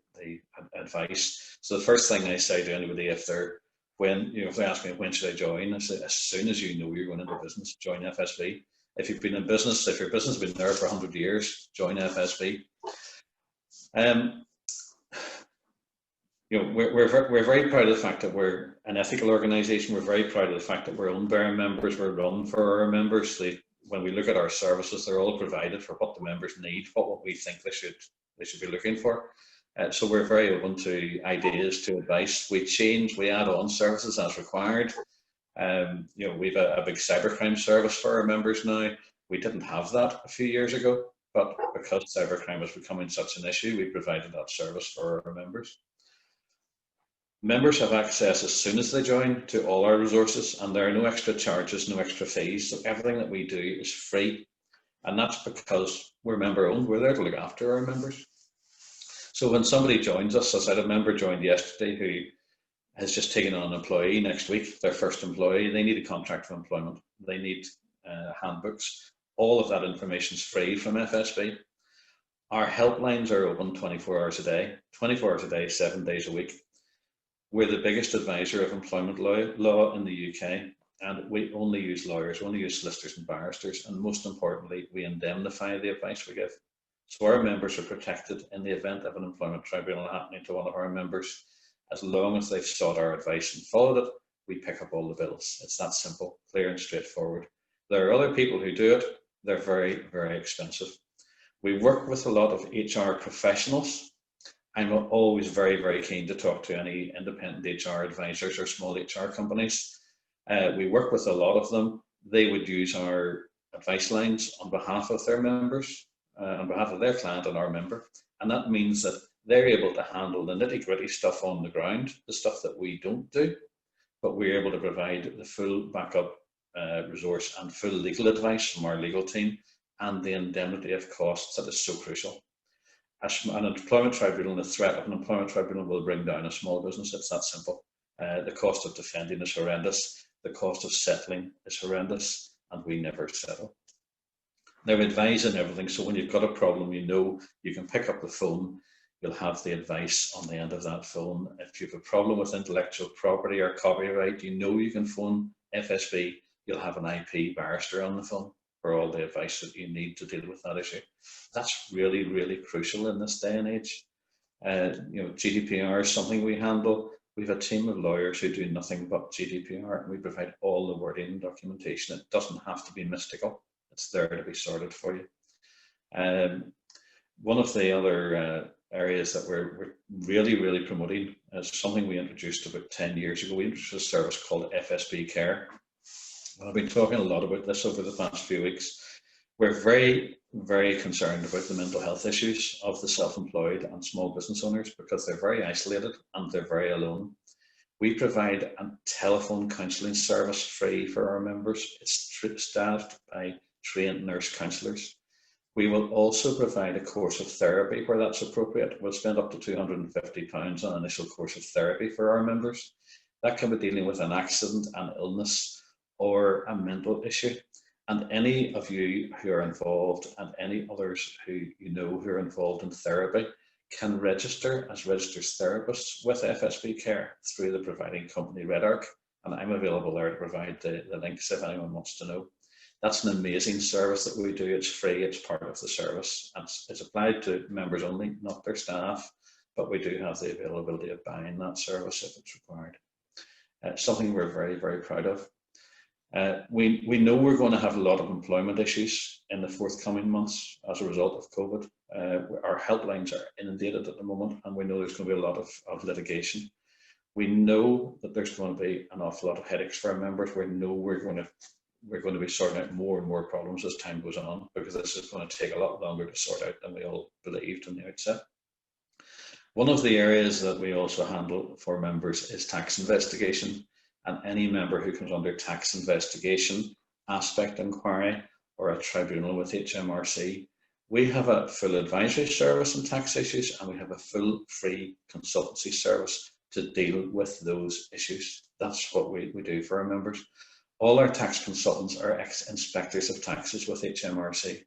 advice. So the first thing I say to anybody, if they ask me when should I join, I say as soon as you know you're going into business, join FSB. If you've been in business, if your business has been there for 100 years, join FSB. You know, we're very proud of the fact that we're an ethical organisation. We're very proud of the fact that we're owned by our members. We're run for our members. When we look at our services, they're all provided for what the members need, what we think they should be looking for. So we're very open to ideas, to advice. We change, we add on services as required. You know, we've a big cybercrime service for our members now. We didn't have that a few years ago, but because cybercrime was becoming such an issue, we provided that service for our members. Members have access as soon as they join to all our resources, and there are no extra charges, no extra fees. So everything that we do is free, and that's because we're member owned. We're there to look after our members. So when somebody joins us, as I had a member joined yesterday who has just taken on an employee next week, their first employee, they need a contract of employment, they need handbooks. All of that information is free from FSB. Our helplines are open 24 hours a day, 24 hours a day, 7 days a week. We're the biggest advisor of employment law in the UK, and we only use lawyers, we only use solicitors and barristers, and most importantly, we indemnify the advice we give. So our members are protected in the event of an employment tribunal happening to one of our members. As long as they've sought our advice and followed it, we pick up all the bills. It's that simple, clear and straightforward. There are other people who do it. They're very, very expensive. We work with a lot of HR professionals. I'm always very, very keen to talk to any independent HR advisors or small HR companies. We work with a lot of them. They would use our advice lines on behalf of their members, on behalf of their client and our member. And that means that they're able to handle the nitty-gritty stuff on the ground, the stuff that we don't do, but we're able to provide the full backup resource and full legal advice from our legal team, and the indemnity of costs that is so crucial. An employment tribunal, the threat of an employment tribunal will bring down a small business. It's that simple. The cost of defending is horrendous. The cost of settling is horrendous, and we never settle. They're advising everything, so when you've got a problem, you know you can pick up the phone, you'll have the advice on the end of that phone. If you have a problem with intellectual property or copyright, you know you can phone FSB, you'll have an IP barrister on the phone for all the advice that you need to deal with that issue. That's really, really crucial in this day and age. GDPR is something we handle. We have a team of lawyers who do nothing but GDPR, and we provide all the wording and documentation. It doesn't have to be mystical. It's there to be sorted for you. One of the other areas that we're really, really promoting is something we introduced about 10 years ago. We introduced a service called FSB Care. I've been talking a lot about this over the past few weeks. We're very, very concerned about the mental health issues of the self-employed and small business owners because they're very isolated and they're very alone. We provide a telephone counselling service free for our members. It's staffed by trained nurse counsellors. We will also provide a course of therapy where that's appropriate. We'll spend up to £250 on an initial course of therapy for our members. That can be dealing with an accident, an illness, or a mental issue. And any of you who are involved and any others who you know who are involved in therapy can register as registered therapists with FSB Care through the providing company RedArc. And I'm available there to provide the links if anyone wants to know. That's an amazing service that we do. It's free, it's part of the service. And it's applied to members only, not their staff, but we do have the availability of buying that service if it's required. It's something we're very, very proud of. We know we're going to have a lot of employment issues in the forthcoming months as a result of COVID. Our helplines are inundated at the moment, and we know there's going to be a lot of litigation. We know that there's going to be an awful lot of headaches for our members. We know we're going to be sorting out more and more problems as time goes on, because this is going to take a lot longer to sort out than we all believed in the outset. One of the areas that we also handle for members is tax investigation. And any member who comes under tax investigation, aspect inquiry, or a tribunal with HMRC, we have a full advisory service on tax issues, and we have a full free consultancy service to deal with those issues. That's what we do for our members. All our tax consultants are ex-inspectors of taxes with HMRC.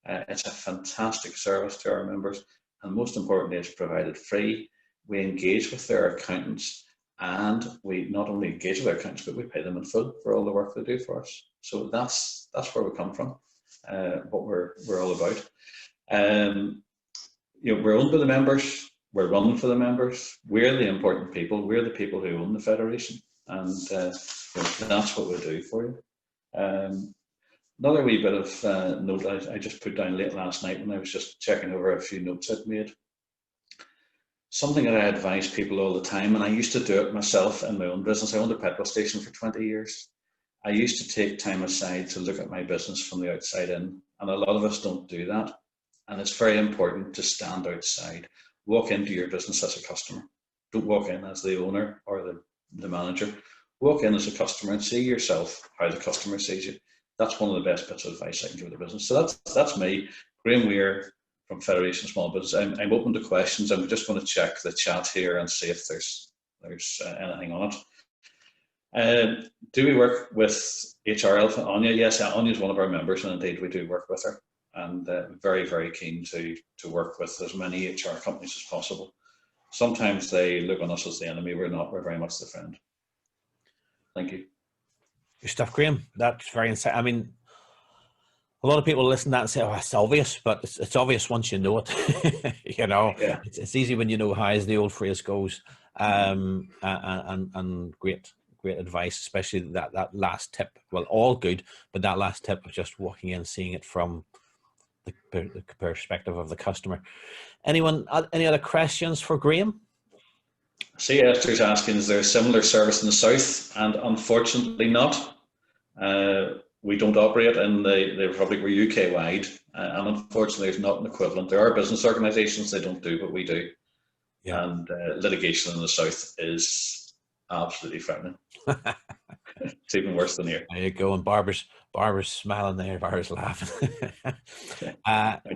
It's a fantastic service to our members, and most importantly, it's provided free. We engage with their accountants, and we not only engage with our accountants, but we pay them in full for all the work they do for us. So that's where we come from, what we're all about. We're owned by the members, we're running for the members, we're the important people, we're the people who own the Federation, and that's what we do for you. Another wee bit of note I just put down late last night when I was just checking over a few notes I'd made. Something that I advise people all the time, and I used to do it myself in my own business. I owned a petrol station for 20 years, I used to take time aside to look at my business from the outside in, and a lot of us don't do that. And it's very important to stand outside. Walk into your business as a customer. Don't walk in as the owner or the manager. Walk in as a customer and see yourself how the customer sees you. That's one of the best bits of advice I can give the business. So that's me, Graham Weir from Federation of Small Business. I'm open to questions. I'm just going to check the chat here and see if there's anything on it. Do we work with HR Alpha? Anya? Yes, Anya is one of our members, and indeed we do work with her. And very, very keen to work with as many HR companies as possible. Sometimes they look on us as the enemy. We're not. We're very much the friend. Thank you. Good stuff, Graham. That's very insightful. I mean, a lot of people listen to that and say, "Oh, it's obvious," but it's obvious once you know it. You know, yeah. It's easy when you know how, as the old phrase goes. And great advice, especially that last tip. Well, all good, but that last tip of just walking in, seeing it from the perspective of the customer. Anyone? Any other questions for Graham? See, Esther's asking, is there a similar service in the south? And unfortunately not. We don't operate in the Republic. We're UK wide, and unfortunately there's not an equivalent. There are business organisations they don't do, but we do. Yeah. And litigation in the south is absolutely frightening. It's even worse than here. There you go. And Barbara's smiling there. Barbara's laughing.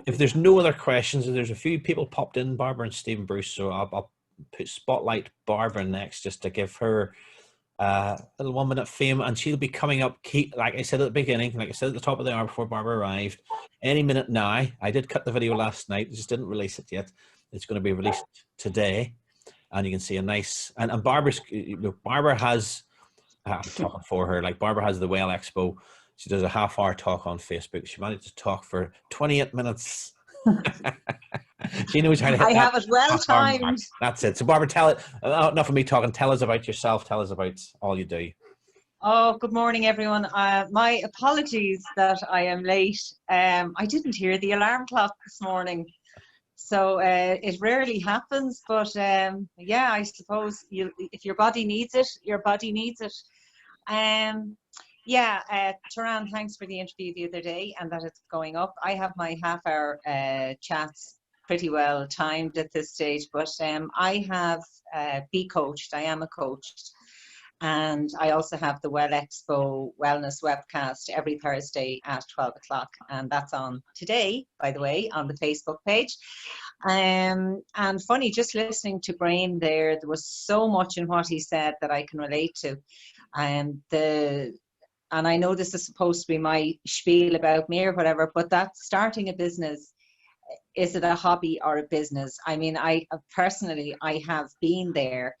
If there's no other questions, there's a few people popped in, Barbara and Stephen Bruce. So I'll put spotlight Barbara next, just to give her a little 1 minute fame, and she'll be coming up. Like I said at the beginning, like I said at the top of the hour before Barbara arrived, any minute now. I did cut the video last night, just didn't release it yet. It's going to be released today, and you can see a nice. And Barbara has. I'm talking for her. Like, Barbara has the Well Expo. She does a half-hour talk on Facebook. She managed to talk for 28 minutes. She knows how to hit I have it well timed. That's it. So Barbara, tell it. Enough of me talking. Tell us about yourself. Tell us about all you do. Oh, good morning, everyone. My apologies that I am late. I didn't hear the alarm clock this morning. So it rarely happens, but yeah, I suppose if your body needs it, your body needs it. Yeah, Turan, thanks for the interview the other day and that it's going up. I have my half-hour chats pretty well timed at this stage, but I have Be Coached. I am a coach. And I also have the Well Expo Wellness webcast every Thursday at 12 o'clock. And that's on today, by the way, on the Facebook page. And funny, just listening to Graham there was so much in what he said that I can relate to. And I know this is supposed to be my spiel about me or whatever, but that starting a business, is it a hobby or a business? I mean, I personally have been there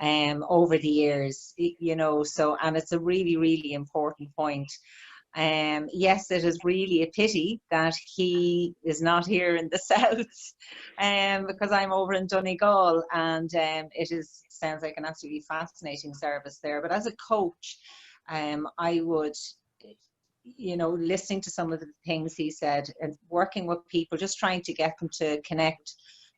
over the years, you know, so, and it's a really, really important point. Yes, it is really a pity that he is not here in the south, because I'm over in Donegal, and it sounds like an absolutely fascinating service there. But as a coach, I would, you know, listening to some of the things he said and working with people, just trying to get them to connect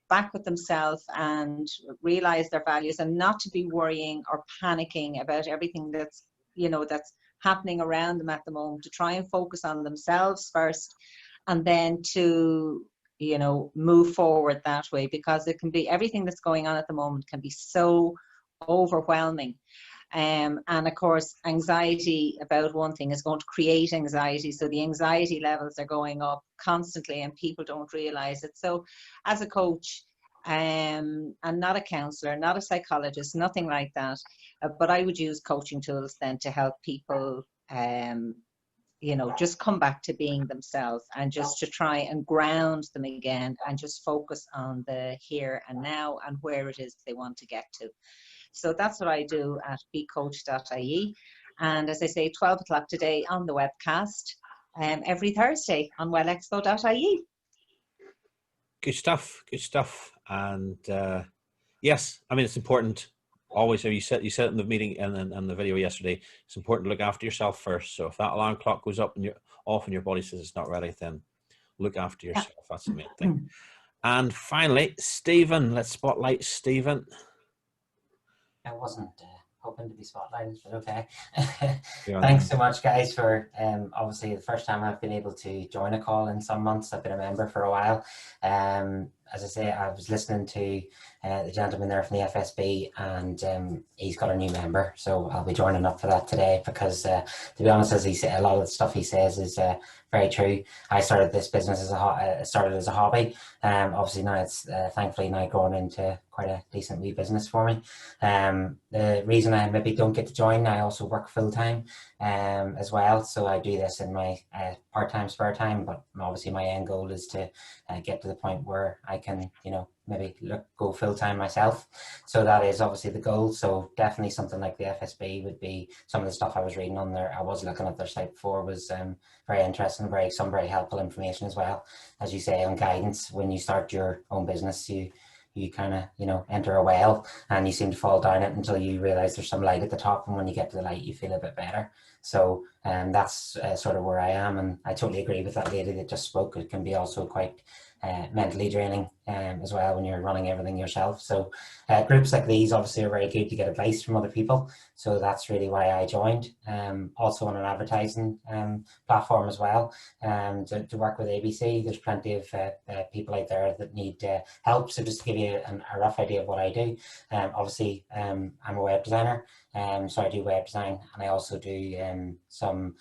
back with themselves and realize their values, and not to be worrying or panicking about everything that's, you know, that's happening around them at the moment, to try and focus on themselves first, and then to, you know, move forward that way, because it can be, everything that's going on at the moment can be so overwhelming. And of course, anxiety about one thing is going to create anxiety. So the anxiety levels are going up constantly and people don't realize it. So as a coach, and not a counselor, not a psychologist, nothing like that, but I would use coaching tools then to help people, you know, just come back to being themselves, and just to try and ground them again, and just focus on the here and now and where it is they want to get to. So that's what I do at becoach.ie. And as I say, 12 o'clock today on the webcast, every Thursday on wellexpo.ie. Good stuff. Good stuff. And yes, I mean, it's important. Always, you said it in the meeting and the video yesterday, it's important to look after yourself first. So if that alarm clock goes up and you're off and your body says it's not ready, then look after yourself. Yeah. That's the main thing. And finally, Stephen, let's spotlight Stephen. I wasn't hoping to be spotlighted, but okay. Yeah. Thanks so much, guys, for obviously the first time I've been able to join a call in some months. I've been a member for a while. As I say, I was listening to the gentleman there from the FSB, and he's got a new member, so I'll be joining up for that today, because to be honest, as he said, a lot of the stuff he says is very true. I started this business as a hobby. Obviously now it's thankfully now grown into quite a decent wee business for me. The reason I maybe don't get to join, I also work full-time as well, so I do this in my part-time spare time, but obviously my end goal is to get to the point where I can, you know, maybe go full-time myself. So that is obviously the goal. So definitely something like the FSB would be some of the stuff I was reading on there. I was looking at their site before, was very interesting, some very helpful information as well. As you say, on guidance, when you start your own business, you kind of, you know, enter a well and you seem to fall down it until you realize there's some light at the top, and when you get to the light you feel a bit better. So that's sort of where I am, and I totally agree with that lady that just spoke. It can be also quite mentally draining as well when you're running everything yourself. So groups like these obviously are very good to get advice from other people, so that's really why I joined. Also on an advertising platform as well, to work with ABC. There's plenty of people out there that need help. So just to give you a rough idea of what I do, obviously I'm a web designer, so I do web design, and I also do some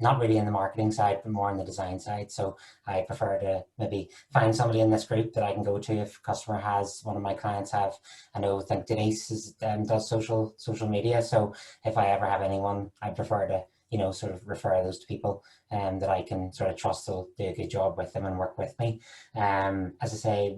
not really in the marketing side, but more on the design side. So I prefer to maybe find somebody in this group that I can go to if a customer has, one of my clients have. I think Denise does social media, so if I ever have anyone, I prefer to, you know, sort of refer those to people that I can sort of trust will do a good job with them and work with me. As I say,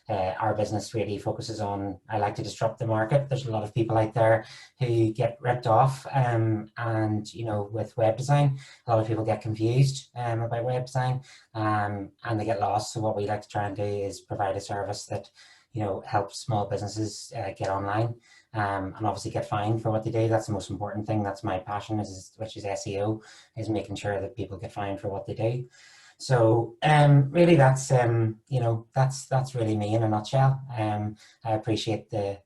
our business really focuses on, I like to disrupt the market. There's a lot of people out there who get ripped off, and you know, with web design, a lot of people get confused about web design, and they get lost. So what we like to try and do is provide a service that, you know, helps small businesses get online. And obviously get fined for what they do. That's the most important thing. That's my passion, which is SEO, is making sure that people get fined for what they do. So really, that's you know, that's really me in a nutshell. I appreciate the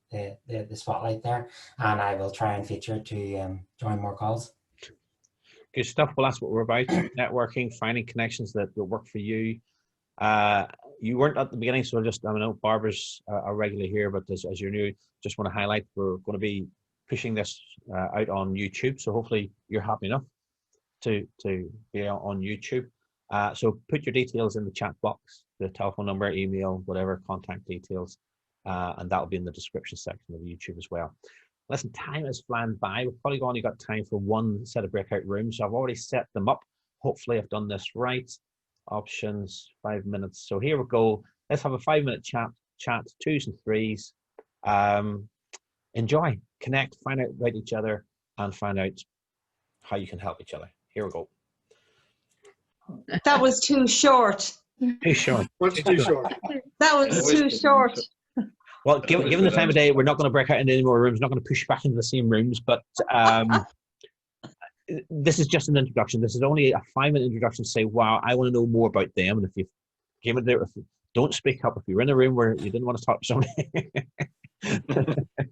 spotlight there, and I will try and feature to join more calls. Good stuff. Well, that's what we're about: networking, finding connections that will work for you. You weren't at the beginning, so I know Barbara's are regularly here, but as you're new, just want to highlight we're going to be pushing this out on YouTube. So hopefully you're happy enough to be on YouTube. So put your details in the chat box, the telephone number, email, whatever, contact details, and that'll be in the description section of YouTube as well. Listen, time is flying by. We've probably only got time for one set of breakout rooms, so I've already set them up. Hopefully I've done this right. Options, 5 minutes. So here we go. Let's have a 5-minute chat, 2s and 3s. Enjoy, connect, find out about each other, and find out how you can help each other. Here we go. That was too short. Too short. What's too short? That was too short. Well, given the time of day, we're not going to break out into any more rooms. Not going to push back into the same rooms, but this is just an introduction. This is only a 5-minute introduction to say, wow, I want to know more about them. And if you came in there, don't speak up. If you're in a room where you didn't want to talk to somebody,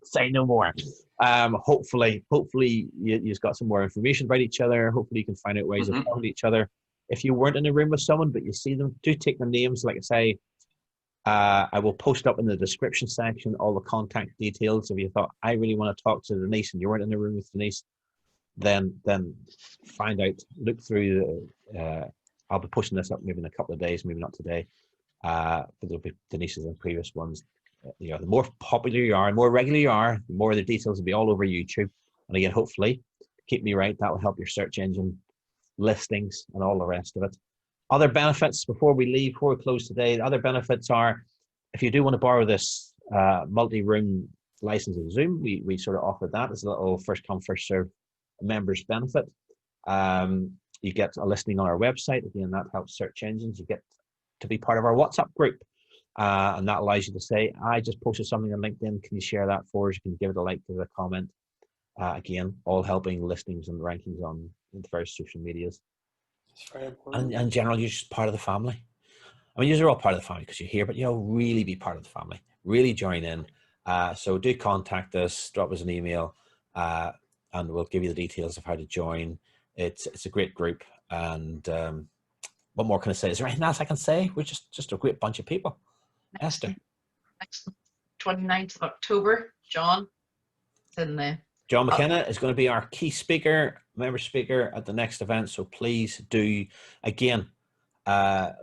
say no more. Hopefully you've got some more information about each other. Hopefully you can find out ways of talking to each other. If you weren't in a room with someone, but you see them, do take their names. Like I say, I will post up in the description section all the contact details. If you thought, I really want to talk to Denise, and you weren't in the room with Denise, then find out, look through I'll be posting this up maybe in a couple of days, maybe not today, but there'll be Denise's and previous ones. You know, the more popular you are, the more regular you are, the more the details will be all over YouTube. And again, hopefully, keep me right, that will help your search engine listings and all the rest of it. Other benefits before we close today, the other benefits are, if you do want to borrow this multi-room license in Zoom, we sort of offer that as a little first come, first serve members benefit. You get a listing on our website. Again, that helps search engines. You get to be part of our WhatsApp group, and that allows you to say, I just posted something on LinkedIn, can you share that for us? You can give it a like, give it a comment. Again, all helping listings and rankings on the various social medias. It's very important. And in general, you're just part of the family. I mean, you're all part of the family because you're here, but really be part of the family. Really join in. So do contact us, drop us an email, and we'll give you the details of how to join. It's a great group, and what more can I say? Is there anything else I can say? We're just a great bunch of people. Esther. Next 29th of October, John. John McKenna is going to be our key speaker, member speaker at the next event. So please do, again,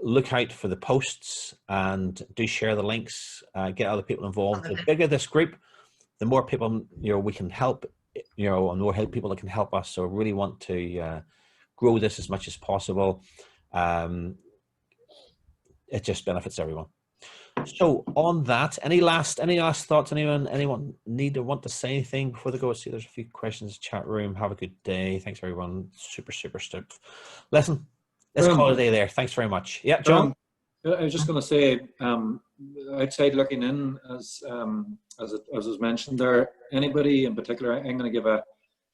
look out for the posts and do share the links, get other people involved. The bigger this group, the more people, we can help, and more people that can help us. So I really want to grow this as much as possible. It just benefits everyone. So on that, any last thoughts? Anyone want to say anything before they go? See, there's a few questions in the chat room. Have a good day. Thanks everyone. Super stoked. Listen, let's call it a day there. Thanks very much. Yeah, John. I was just going to say, outside looking in, as was mentioned there, anybody in particular, I'm going to give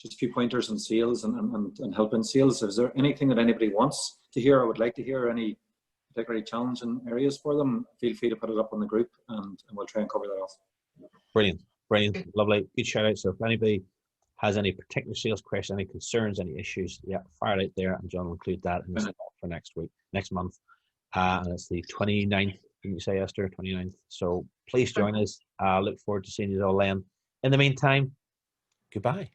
just a few pointers on sales and help in sales. Is there anything that anybody wants to hear or would like to hear, any particularly challenging areas for them, feel free to put it up on the group and we'll try and cover that off. Brilliant, lovely, good shout out. So if anybody has any particular sales questions, any concerns, any issues, yeah, fire it out there and John will include that in the spot for next month. And it's the 29th, can you say, Esther? 29th. So please join us. Look forward to seeing you all then. In the meantime, goodbye.